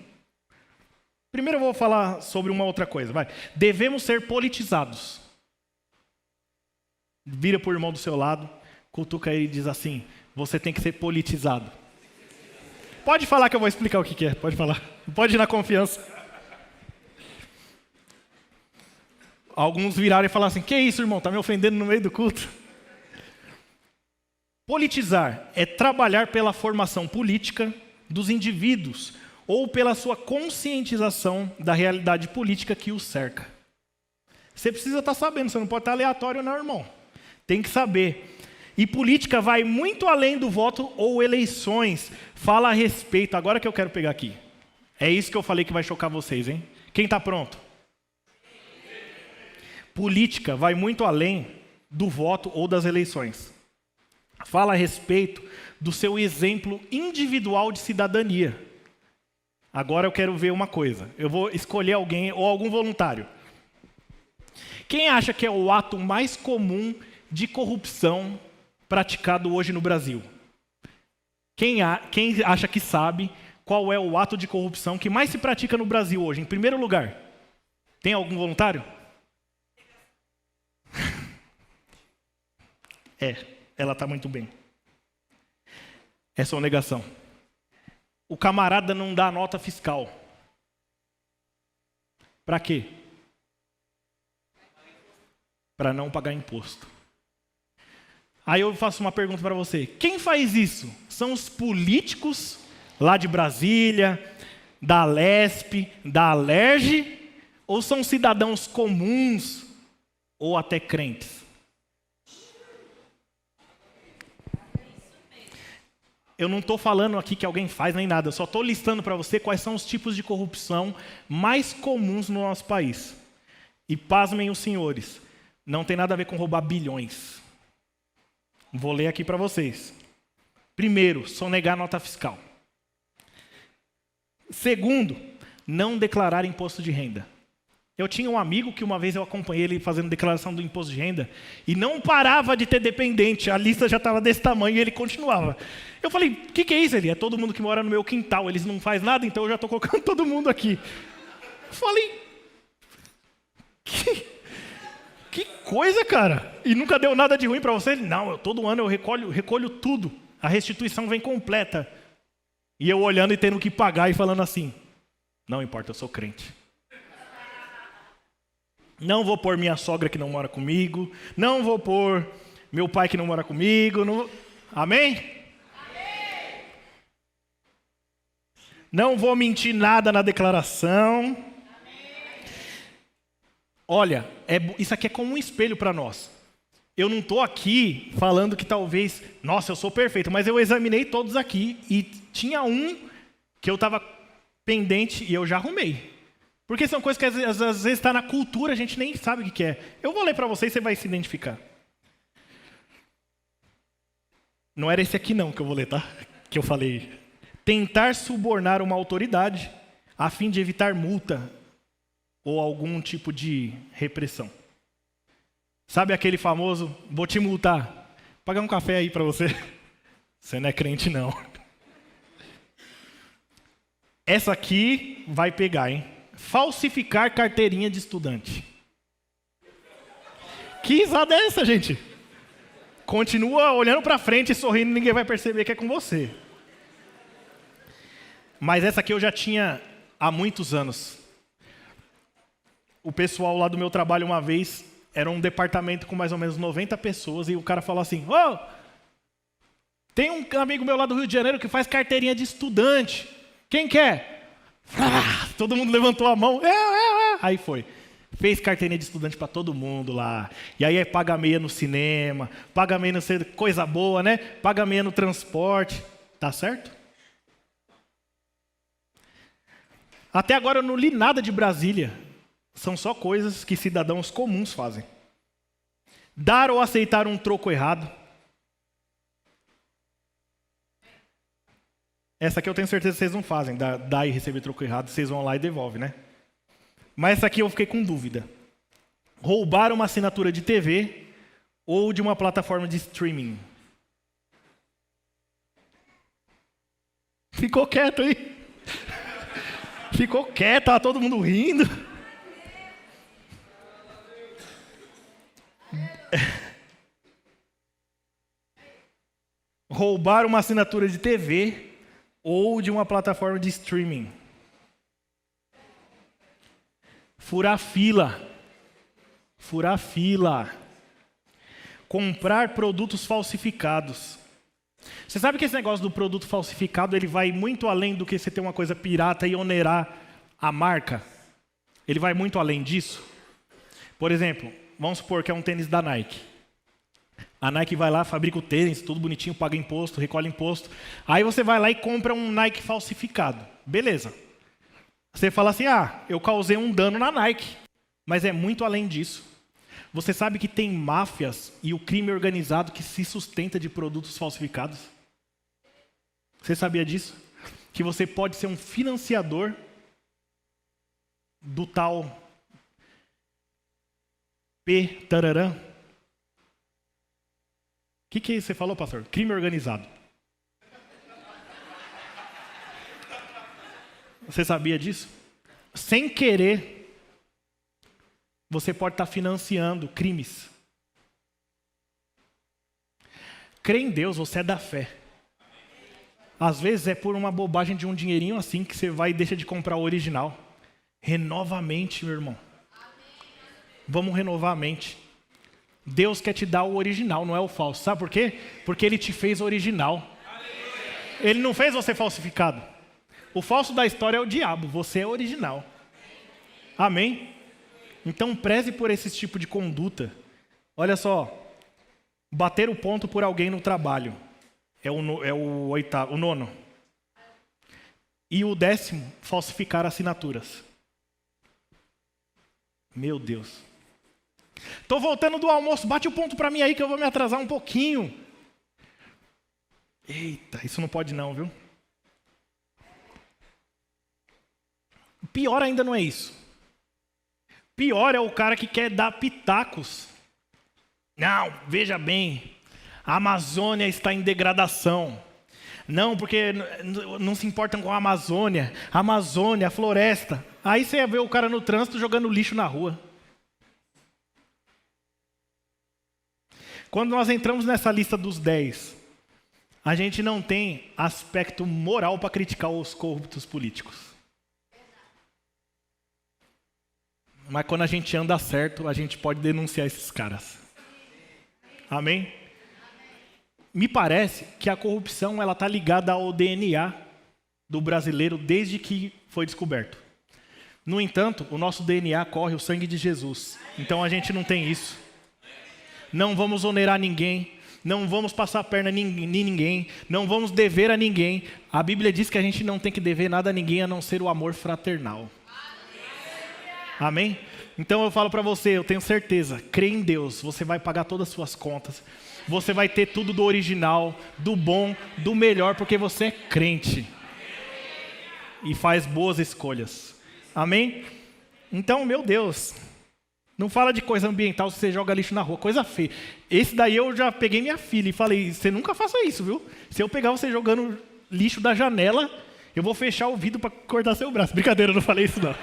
Primeiro eu vou falar sobre uma outra coisa. Vai. Devemos ser politizados. Vira para o irmão do seu lado, cutuca ele e diz assim: você tem que ser politizado. Pode falar que eu vou explicar o que é. Pode falar. Pode ir na confiança. Alguns viraram e falaram assim: que isso, irmão? Está me ofendendo no meio do culto? Politizar é trabalhar pela formação política dos indivíduos ou pela sua conscientização da realidade política que os cerca. Você precisa estar sabendo, você não pode estar aleatório não, irmão. Tem que saber. E política vai muito além do voto ou eleições. Fala a respeito, agora que eu quero pegar aqui. É isso que eu falei que vai chocar vocês, hein? Quem está pronto? Política vai muito além do voto ou das eleições. Fala a respeito do seu exemplo individual de cidadania. Agora eu quero ver uma coisa. Eu vou escolher alguém ou algum voluntário. Quem acha que é o ato mais comum de corrupção praticado hoje no Brasil? Quem acha que sabe qual é o ato de corrupção que mais se pratica no Brasil hoje? Em primeiro lugar, tem algum voluntário? Ela está muito bem. É sonegação. O camarada não dá nota fiscal. Para quê? Para não pagar imposto. Aí eu faço uma pergunta para você. Quem faz isso? São os políticos lá de Brasília, da Lesp, da Alerj, ou são cidadãos comuns ou até crentes? Eu não estou falando aqui que alguém faz nem nada, eu só estou listando para você quais são os tipos de corrupção mais comuns no nosso país. E pasmem os senhores, não tem nada a ver com roubar bilhões. Vou ler aqui para vocês. Primeiro, sonegar nota fiscal. Segundo, não declarar imposto de renda. Eu tinha um amigo que uma vez eu acompanhei ele fazendo declaração do imposto de renda e não parava de ter dependente, a lista já estava desse tamanho e ele continuava. Eu falei, o que é isso? Ele, é todo mundo que mora no meu quintal, eles não fazem nada, então eu já estou colocando todo mundo aqui. Eu falei, que coisa, cara. E nunca deu nada de ruim para você? Não, todo ano eu recolho tudo, a restituição vem completa. E eu olhando e tendo que pagar e falando assim, não importa, eu sou crente. Não vou pôr minha sogra que não mora comigo. Não vou pôr meu pai que não mora comigo. Não... Amém? Amém? Não vou mentir nada na declaração. Amém. Olha, isso aqui é como um espelho para nós. Eu não estou aqui falando que talvez, nossa, eu sou perfeito, mas eu examinei todos aqui e tinha um que eu estava pendente e eu já arrumei. Porque são coisas que às vezes está na cultura, a gente nem sabe o que é. Eu vou ler para você e você vai se identificar. Não era esse aqui não que eu vou ler, tá? Que eu falei. Tentar subornar uma autoridade a fim de evitar multa ou algum tipo de repressão. Sabe aquele famoso, vou te multar, pagar um café aí para você? Você não é crente não. Essa aqui vai pegar, hein? Falsificar carteirinha de estudante. Que risada é essa, gente? Continua olhando para frente e sorrindo, ninguém vai perceber que é com você. Mas essa aqui eu já tinha há muitos anos. O pessoal lá do meu trabalho uma vez, era um departamento com mais ou menos 90 pessoas, e o cara falou assim, ô, tem um amigo meu lá do Rio de Janeiro que faz carteirinha de estudante. Quem quer? Todo mundo levantou a mão. Aí foi. Fez carteirinha de estudante para todo mundo lá. E aí paga meia no cinema, paga meia no coisa boa, né? Paga meia no transporte. Tá certo? Até agora eu não li nada de Brasília. São só coisas que cidadãos comuns fazem. Dar ou aceitar um troco errado. Essa aqui eu tenho certeza que vocês não fazem, dar e receber troco errado, vocês vão lá e devolvem, né? Mas essa aqui eu fiquei com dúvida. Roubar uma assinatura de TV ou de uma plataforma de streaming. Ficou quieto aí. Ficou quieto, tá todo mundo rindo. Roubar uma assinatura de TV ou de uma plataforma de streaming. Furar fila. Furar fila. Comprar produtos falsificados. Você sabe que esse negócio do produto falsificado, ele vai muito além do que você ter uma coisa pirata e onerar a marca? Ele vai muito além disso? Por exemplo, vamos supor que é um tênis da Nike. A Nike vai lá, fabrica o tênis, tudo bonitinho, paga imposto, recolhe imposto. Aí você vai lá e compra um Nike falsificado. Beleza. Você fala assim, eu causei um dano na Nike. Mas é muito além disso. Você sabe que tem máfias e o crime organizado que se sustenta de produtos falsificados? Você sabia disso? Que você pode ser um financiador do tal P. Tararã. O que você falou, pastor? Crime organizado. Você sabia disso? Sem querer, você pode estar financiando crimes. Crê em Deus, você é da fé. Às vezes é por uma bobagem de um dinheirinho assim que você vai e deixa de comprar o original. Renova a mente, meu irmão. Vamos renovar a mente. Deus quer te dar o original, não é o falso. Sabe por quê? Porque Ele te fez original. Ele não fez você falsificado. O falso da história é o diabo, você é original. Amém? Então preze por esse tipo de conduta. Olha só, bater o ponto por alguém no trabalho é o nono. E o 10º, falsificar assinaturas. Meu Deus. Estou voltando do almoço, bate o ponto para mim aí que eu vou me atrasar um pouquinho. Eita, isso não pode não, viu? Pior ainda não é isso. Pior é o cara que quer dar pitacos. Não, veja bem, a Amazônia está em degradação. Não, porque não se importam com a Amazônia. A Amazônia, a floresta. Aí você vê o cara no trânsito jogando lixo na rua. Quando nós entramos nessa lista dos 10, a gente não tem aspecto moral para criticar os corruptos políticos. Mas quando a gente anda certo, a gente pode denunciar esses caras. Amém? Me parece que a corrupção ela está ligada ao DNA do brasileiro desde que foi descoberto. No entanto, o nosso DNA corre o sangue de Jesus. Então a gente não tem isso. Não vamos onerar ninguém. Não vamos passar a perna em ninguém. Não vamos dever a ninguém. A Bíblia diz que a gente não tem que dever nada a ninguém a não ser o amor fraternal. Amém? Então eu falo para você, eu tenho certeza, crê em Deus, você vai pagar todas as suas contas, você vai ter tudo do original, do bom, do melhor, porque você é crente e faz boas escolhas. Amém? Então, meu Deus, não fala de coisa ambiental se você joga lixo na rua, coisa feia. Esse daí eu já peguei minha filha e falei, você nunca faça isso, viu? Se eu pegar você jogando lixo da janela, eu vou fechar o vidro para cortar seu braço. Brincadeira, eu não falei isso não.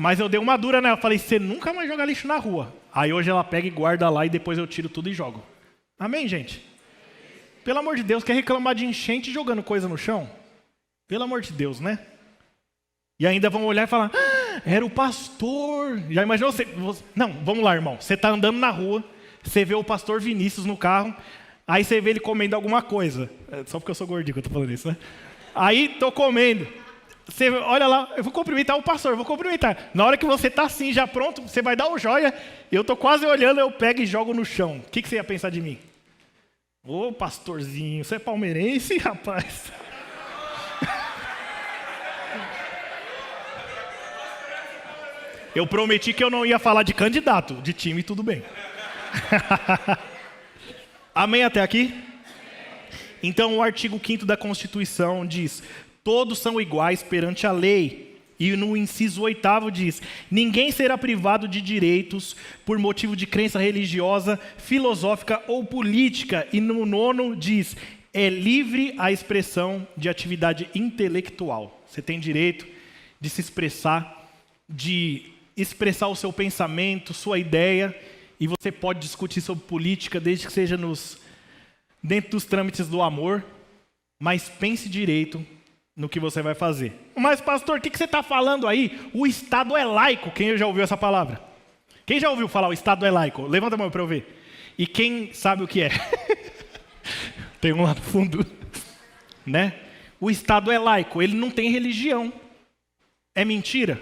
Mas eu dei uma dura nela, falei, você nunca mais joga lixo na rua. Aí hoje ela pega e guarda lá e depois eu tiro tudo e jogo. Amém, gente? Pelo amor de Deus, quer reclamar de enchente jogando coisa no chão? Pelo amor de Deus, né? E ainda vão olhar e falar, era o pastor. Já imaginou você... Não, vamos lá, irmão. Você está andando na rua, você vê o pastor Vinícius no carro, aí você vê ele comendo alguma coisa. É só porque eu sou gordinho que eu tô falando isso, né? Aí tô comendo. Você olha lá, eu vou cumprimentar o pastor, vou cumprimentar. Na hora que você está assim, já pronto, você vai dar o joia, eu estou quase olhando, eu pego e jogo no chão. O que você ia pensar de mim? Ô pastorzinho, você é palmeirense, rapaz? Eu prometi que eu não ia falar de candidato, de time tudo bem. Amém até aqui? Então o artigo 5º da Constituição diz: todos são iguais perante a lei. E no inciso 8º diz: ninguém será privado de direitos por motivo de crença religiosa, filosófica ou política. E no 9º diz: é livre a expressão de atividade intelectual. Você tem direito de se expressar, de expressar o seu pensamento, sua ideia, e você pode discutir sobre política desde que seja dentro dos trâmites do amor, mas pense direito no que você vai fazer. Mas pastor, o que você está falando aí? O Estado é laico. Quem já ouviu essa palavra? Quem já ouviu falar o Estado é laico? Levanta a mão para eu ver. E quem sabe o que é? Tem um lá no fundo. Né? O Estado é laico, ele não tem religião. É mentira?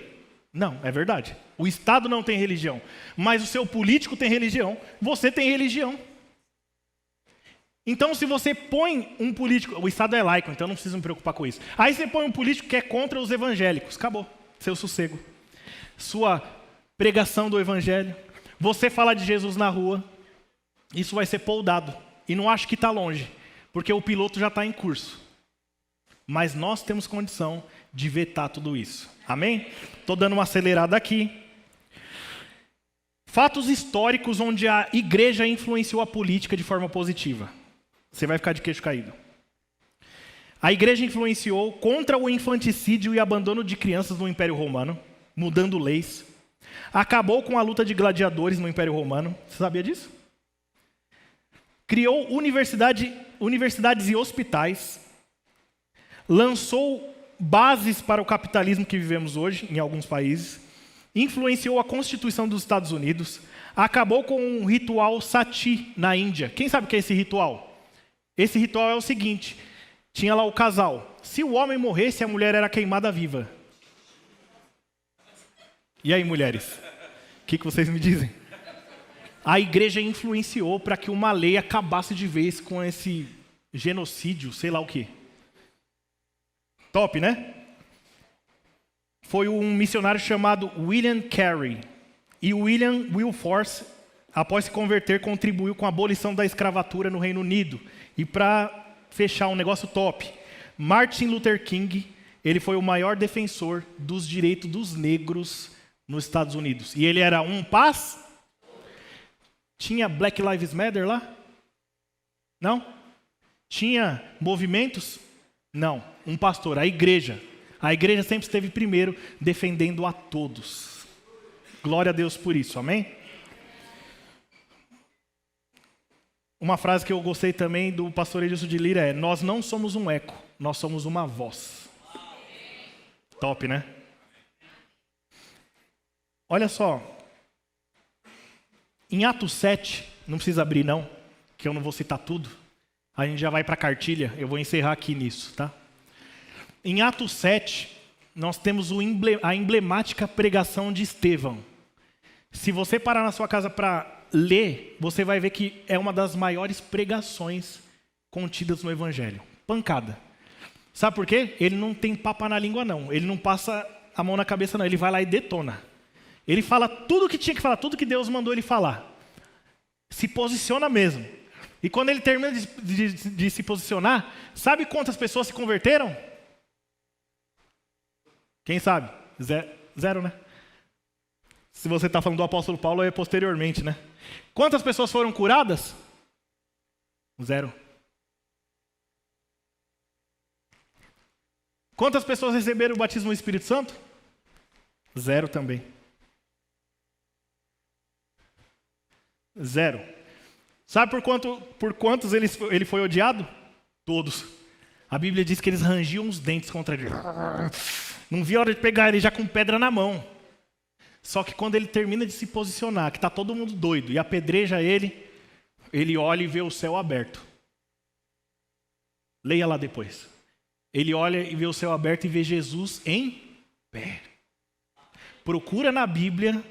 Não, é verdade. O Estado não tem religião, mas o seu político tem religião, você tem religião. Então, se você põe um político... O Estado é laico, então não precisa me preocupar com isso. Aí você põe um político que é contra os evangélicos. Acabou. Seu sossego. Sua pregação do evangelho. Você falar de Jesus na rua. Isso vai ser poldado. E não acho que está longe, porque o piloto já está em curso. Mas nós temos condição de vetar tudo isso. Amém? Estou dando uma acelerada aqui. Fatos históricos onde a igreja influenciou a política de forma positiva. Você vai ficar de queixo caído. A igreja influenciou contra o infanticídio e abandono de crianças no Império Romano, mudando leis. Acabou com a luta de gladiadores no Império Romano. Você sabia disso? Criou universidades e hospitais. Lançou bases para o capitalismo que vivemos hoje em alguns países. Influenciou a Constituição dos Estados Unidos. Acabou com o ritual sati na Índia. Quem sabe o que é esse ritual? Esse ritual é o seguinte: tinha lá o casal. Se o homem morresse, a mulher era queimada viva. E aí, mulheres? O que vocês me dizem? A igreja influenciou para que uma lei acabasse de vez com esse genocídio, sei lá o quê. Top, né? Foi um missionário chamado William Carey. E William Wilberforce, após se converter, contribuiu com a abolição da escravatura no Reino Unido. E para fechar um negócio top, Martin Luther King, ele foi o maior defensor dos direitos dos negros nos Estados Unidos. E ele era um paz? Tinha Black Lives Matter lá? Não? Tinha movimentos? Não. Um pastor, a igreja. A igreja sempre esteve primeiro, defendendo a todos. Glória a Deus por isso, amém? Uma frase que eu gostei também do pastor Edilson de Lira é: nós não somos um eco, nós somos uma voz. Top, né? Olha só. Em Atos 7, não precisa abrir não, que eu não vou citar tudo. A gente já vai para a cartilha, eu vou encerrar aqui nisso, tá? Em Atos 7, nós temos a emblemática pregação de Estevão. Se você parar na sua casa para ler, você vai ver que é uma das maiores pregações contidas no Evangelho. Pancada. Sabe por quê? Ele não tem papa na língua, não. Ele não passa a mão na cabeça, não. Ele vai lá e detona. Ele fala tudo o que tinha que falar, tudo que Deus mandou ele falar. Se posiciona mesmo. E quando ele termina de se posicionar, sabe quantas pessoas se converteram? Quem sabe? Zero, né? Se você está falando do apóstolo Paulo, é posteriormente, né? Quantas pessoas foram curadas? 0. Quantas pessoas receberam o batismo no Espírito Santo? 0 também. 0. Sabe por quantos ele foi odiado? Todos. A Bíblia diz que eles rangiam os dentes contra ele. Não via a hora de pegar ele já com pedra na mão. Só que quando ele termina de se posicionar, que está todo mundo doido, e apedreja ele, ele olha e vê o céu aberto. Leia lá depois. Ele olha e vê o céu aberto e vê Jesus em pé. Procura na Bíblia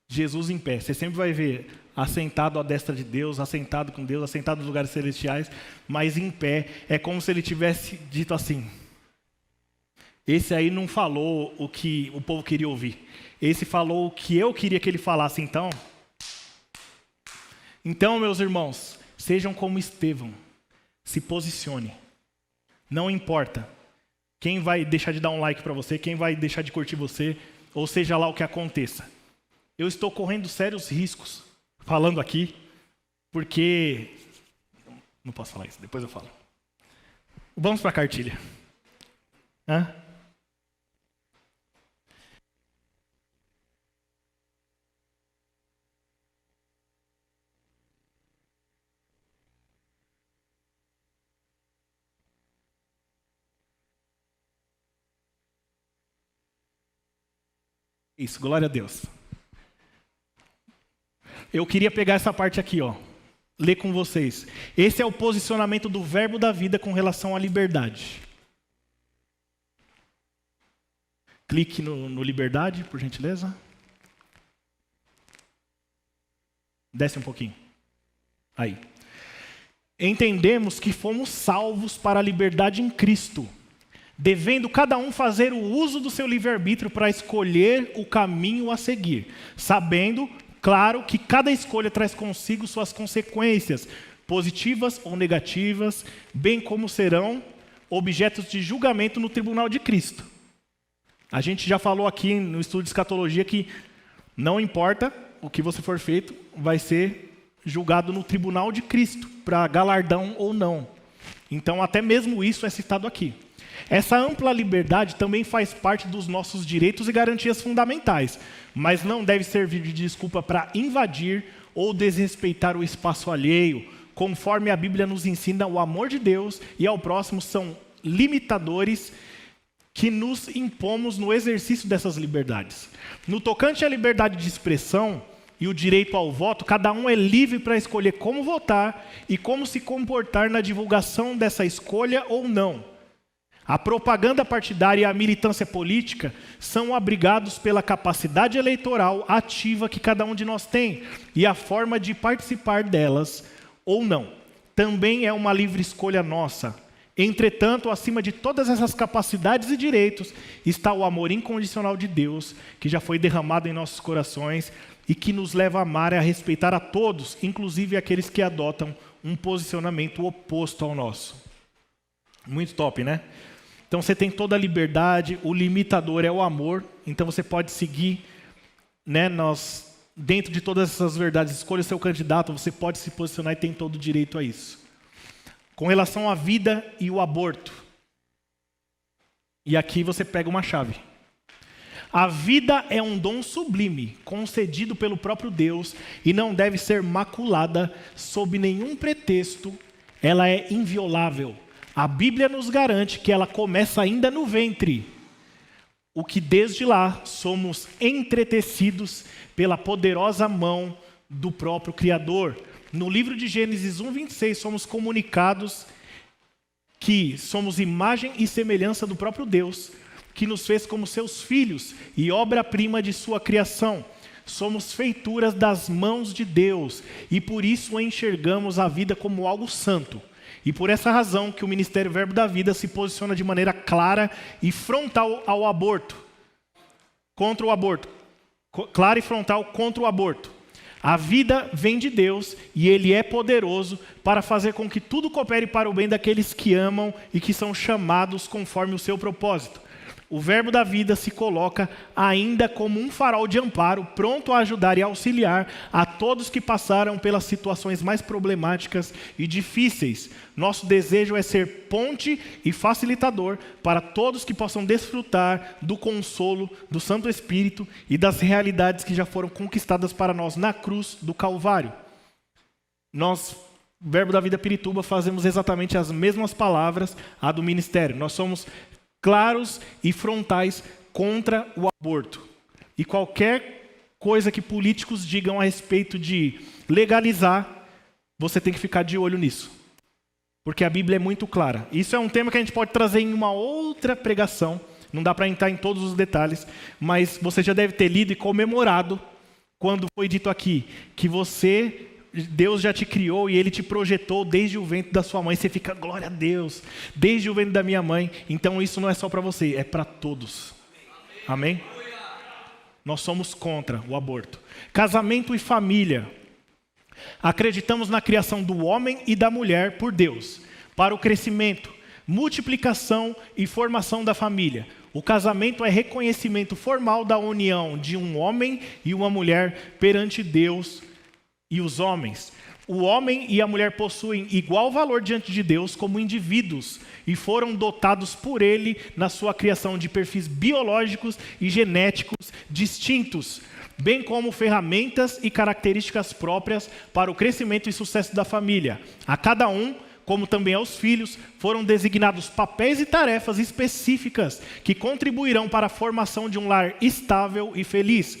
Jesus em pé. Você sempre vai ver assentado à destra de Deus, assentado com Deus, assentado nos lugares celestiais, mas em pé. É como se ele tivesse dito assim: Esse aí não falou o que o povo queria ouvir. Esse falou o que eu queria que ele falasse, então. Então, meus irmãos, sejam como Estevão. Se posicione. Não importa quem vai deixar de dar um like para você, quem vai deixar de curtir você, ou seja lá o que aconteça. Eu estou correndo sérios riscos falando aqui, porque... Não posso falar isso, depois eu falo. Vamos para a cartilha. Hã? Isso, glória a Deus. Eu queria pegar essa parte aqui, ó. Ler com vocês. Esse é o posicionamento do verbo da vida com relação à liberdade. Clique no liberdade, por gentileza. Desce um pouquinho. Aí. Entendemos que fomos salvos para a liberdade em Cristo, devendo cada um fazer o uso do seu livre-arbítrio para escolher o caminho a seguir, sabendo, claro, que cada escolha traz consigo suas consequências, positivas ou negativas, bem como serão objetos de julgamento no tribunal de Cristo. A gente já falou aqui no estudo de escatologia que não importa o que você for feito, vai ser julgado no tribunal de Cristo, para galardão ou não. Então, até mesmo isso é citado aqui. Essa ampla liberdade também faz parte dos nossos direitos e garantias fundamentais, mas não deve servir de desculpa para invadir ou desrespeitar o espaço alheio. Conforme a Bíblia nos ensina, o amor de Deus e ao próximo são limitadores que nos impomos no exercício dessas liberdades. No tocante à liberdade de expressão e o direito ao voto, cada um é livre para escolher como votar e como se comportar na divulgação dessa escolha ou não. A propaganda partidária e a militância política são abrigados pela capacidade eleitoral ativa que cada um de nós tem e a forma de participar delas ou não. Também é uma livre escolha nossa. Entretanto, acima de todas essas capacidades e direitos está o amor incondicional de Deus, que já foi derramado em nossos corações e que nos leva a amar e a respeitar a todos, inclusive aqueles que adotam um posicionamento oposto ao nosso. Muito top, né? Então você tem toda a liberdade, o limitador é o amor, então você pode seguir, né, dentro de todas essas verdades, escolha o seu candidato, você pode se posicionar e tem todo o direito a isso. Com relação à vida e o aborto, e aqui você pega uma chave. A vida é um dom sublime, concedido pelo próprio Deus, e não deve ser maculada sob nenhum pretexto, ela é inviolável. A Bíblia nos garante que ela começa ainda no ventre, o que desde lá somos entretecidos pela poderosa mão do próprio Criador. No livro de Gênesis 1:26 somos comunicados que somos imagem e semelhança do próprio Deus, que nos fez como seus filhos e obra-prima de sua criação. Somos feituras das mãos de Deus e por isso enxergamos a vida como algo santo. E por essa razão que o Ministério Verbo da Vida se posiciona de maneira clara e frontal ao aborto. Contra o aborto. Clara e frontal contra o aborto. A vida vem de Deus e Ele é poderoso para fazer com que tudo coopere para o bem daqueles que amam e que são chamados conforme o seu propósito. O verbo da vida se coloca ainda como um farol de amparo, pronto a ajudar e auxiliar a todos que passaram pelas situações mais problemáticas e difíceis. Nosso desejo é ser ponte e facilitador para todos que possam desfrutar do consolo do Santo Espírito e das realidades que já foram conquistadas para nós na cruz do Calvário. Nós, Verbo da Vida Pirituba, fazemos exatamente as mesmas palavras a do ministério. Nós somos claros e frontais contra o aborto. E qualquer coisa que políticos digam a respeito de legalizar, você tem que ficar de olho nisso. Porque a Bíblia é muito clara. Isso é um tema que a gente pode trazer em uma outra pregação. Não dá para entrar em todos os detalhes, mas você já deve ter lido e comemorado quando foi dito aqui que você Deus já te criou e Ele te projetou desde o ventre da sua mãe. Você fica, glória a Deus, desde o ventre da minha mãe. Então isso não é só para você, é para todos. Amém? Nós somos contra o aborto. Casamento e família. Acreditamos na criação do homem e da mulher por Deus, para o crescimento, multiplicação e formação da família. O casamento é reconhecimento formal da união de um homem e uma mulher perante Deus e os homens. O homem e a mulher possuem igual valor diante de Deus como indivíduos e foram dotados por Ele na sua criação de perfis biológicos e genéticos distintos, bem como ferramentas e características próprias para o crescimento e sucesso da família. A cada um, como também aos filhos, foram designados papéis e tarefas específicas que contribuirão para a formação de um lar estável e feliz.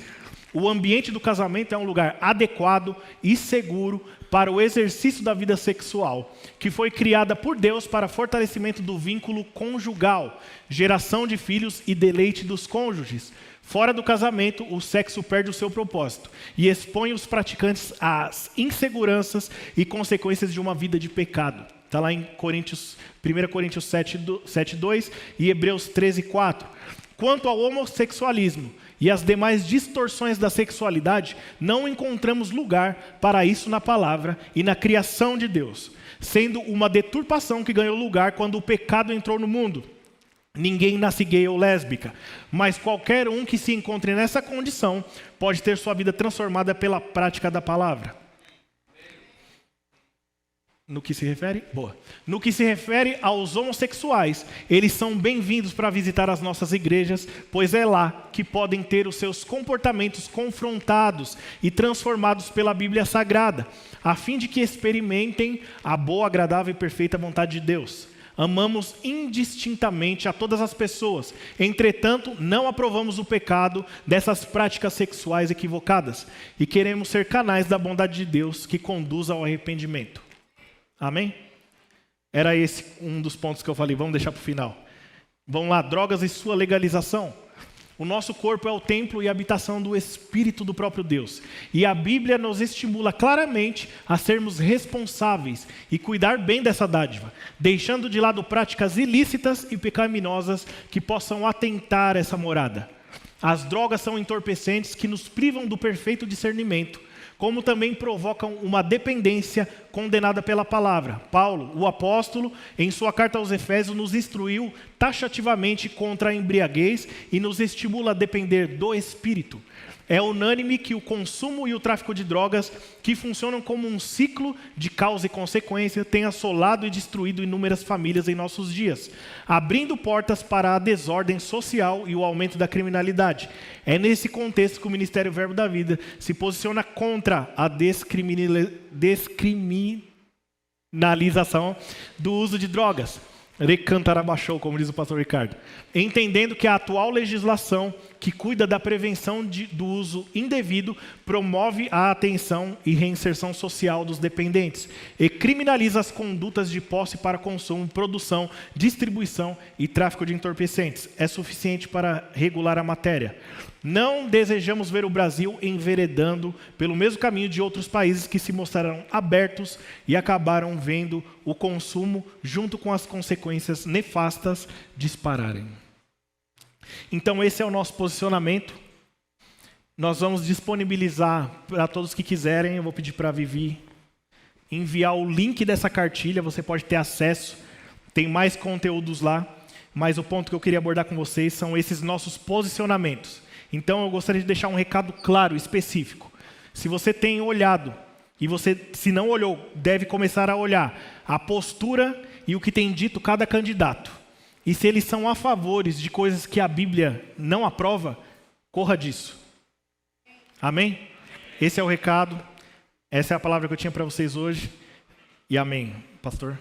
O ambiente do casamento é um lugar adequado e seguro para o exercício da vida sexual, que foi criada por Deus para fortalecimento do vínculo conjugal, geração de filhos e deleite dos cônjuges. Fora do casamento, o sexo perde o seu propósito e expõe os praticantes às inseguranças e consequências de uma vida de pecado. Está lá em 1 Coríntios 7:2 e Hebreus 13:4. Quanto ao homossexualismo e as demais distorções da sexualidade, não encontramos lugar para isso na palavra e na criação de Deus, sendo uma deturpação que ganhou lugar quando o pecado entrou no mundo. Ninguém nasce gay ou lésbica, mas qualquer um que se encontre nessa condição pode ter sua vida transformada pela prática da palavra. No que se refere? Boa. No que se refere aos homossexuais, eles são bem-vindos para visitar as nossas igrejas, pois é lá que podem ter os seus comportamentos confrontados e transformados pela Bíblia Sagrada, a fim de que experimentem a boa, agradável e perfeita vontade de Deus. Amamos indistintamente a todas as pessoas, entretanto, não aprovamos o pecado dessas práticas sexuais equivocadas e queremos ser canais da bondade de Deus que conduz ao arrependimento. Amém? Era esse um dos pontos que eu falei, vamos deixar para o final. Vamos lá, drogas e sua legalização. O nosso corpo é o templo e habitação do Espírito do próprio Deus. E a Bíblia nos estimula claramente a sermos responsáveis e cuidar bem dessa dádiva, deixando de lado práticas ilícitas e pecaminosas que possam atentar essa morada. As drogas são entorpecentes que nos privam do perfeito discernimento, como também provocam uma dependência condenada pela palavra. Paulo, o apóstolo, em sua carta aos Efésios, nos instruiu taxativamente contra a embriaguez e nos estimula a depender do Espírito. É unânime que o consumo e o tráfico de drogas, que funcionam como um ciclo de causa e consequência, tem assolado e destruído inúmeras famílias em nossos dias, abrindo portas para a desordem social e o aumento da criminalidade. É nesse contexto que o Ministério Verbo da Vida se posiciona contra a descriminalização do uso de drogas. Recantarabachou, como diz o pastor Ricardo. Entendendo que a atual legislação que cuida da prevenção do uso indevido promove a atenção e reinserção social dos dependentes e criminaliza as condutas de posse para consumo, produção, distribuição e tráfico de entorpecentes. É suficiente para regular a matéria. Não desejamos ver o Brasil enveredando pelo mesmo caminho de outros países que se mostraram abertos e acabaram vendo o consumo, junto com as consequências nefastas, dispararem. Então esse é o nosso posicionamento. Nós vamos disponibilizar para todos que quiserem, eu vou pedir para a Vivi enviar o link dessa cartilha, você pode ter acesso, tem mais conteúdos lá, mas o ponto que eu queria abordar com vocês são esses nossos posicionamentos. Então eu gostaria de deixar um recado claro, específico. Se você tem olhado, e você, se não olhou, deve começar a olhar a postura e o que tem dito cada candidato. E se eles são a favores de coisas que a Bíblia não aprova, corra disso. Amém? Esse é o recado, essa é a palavra que eu tinha para vocês hoje. E amém. Pastor?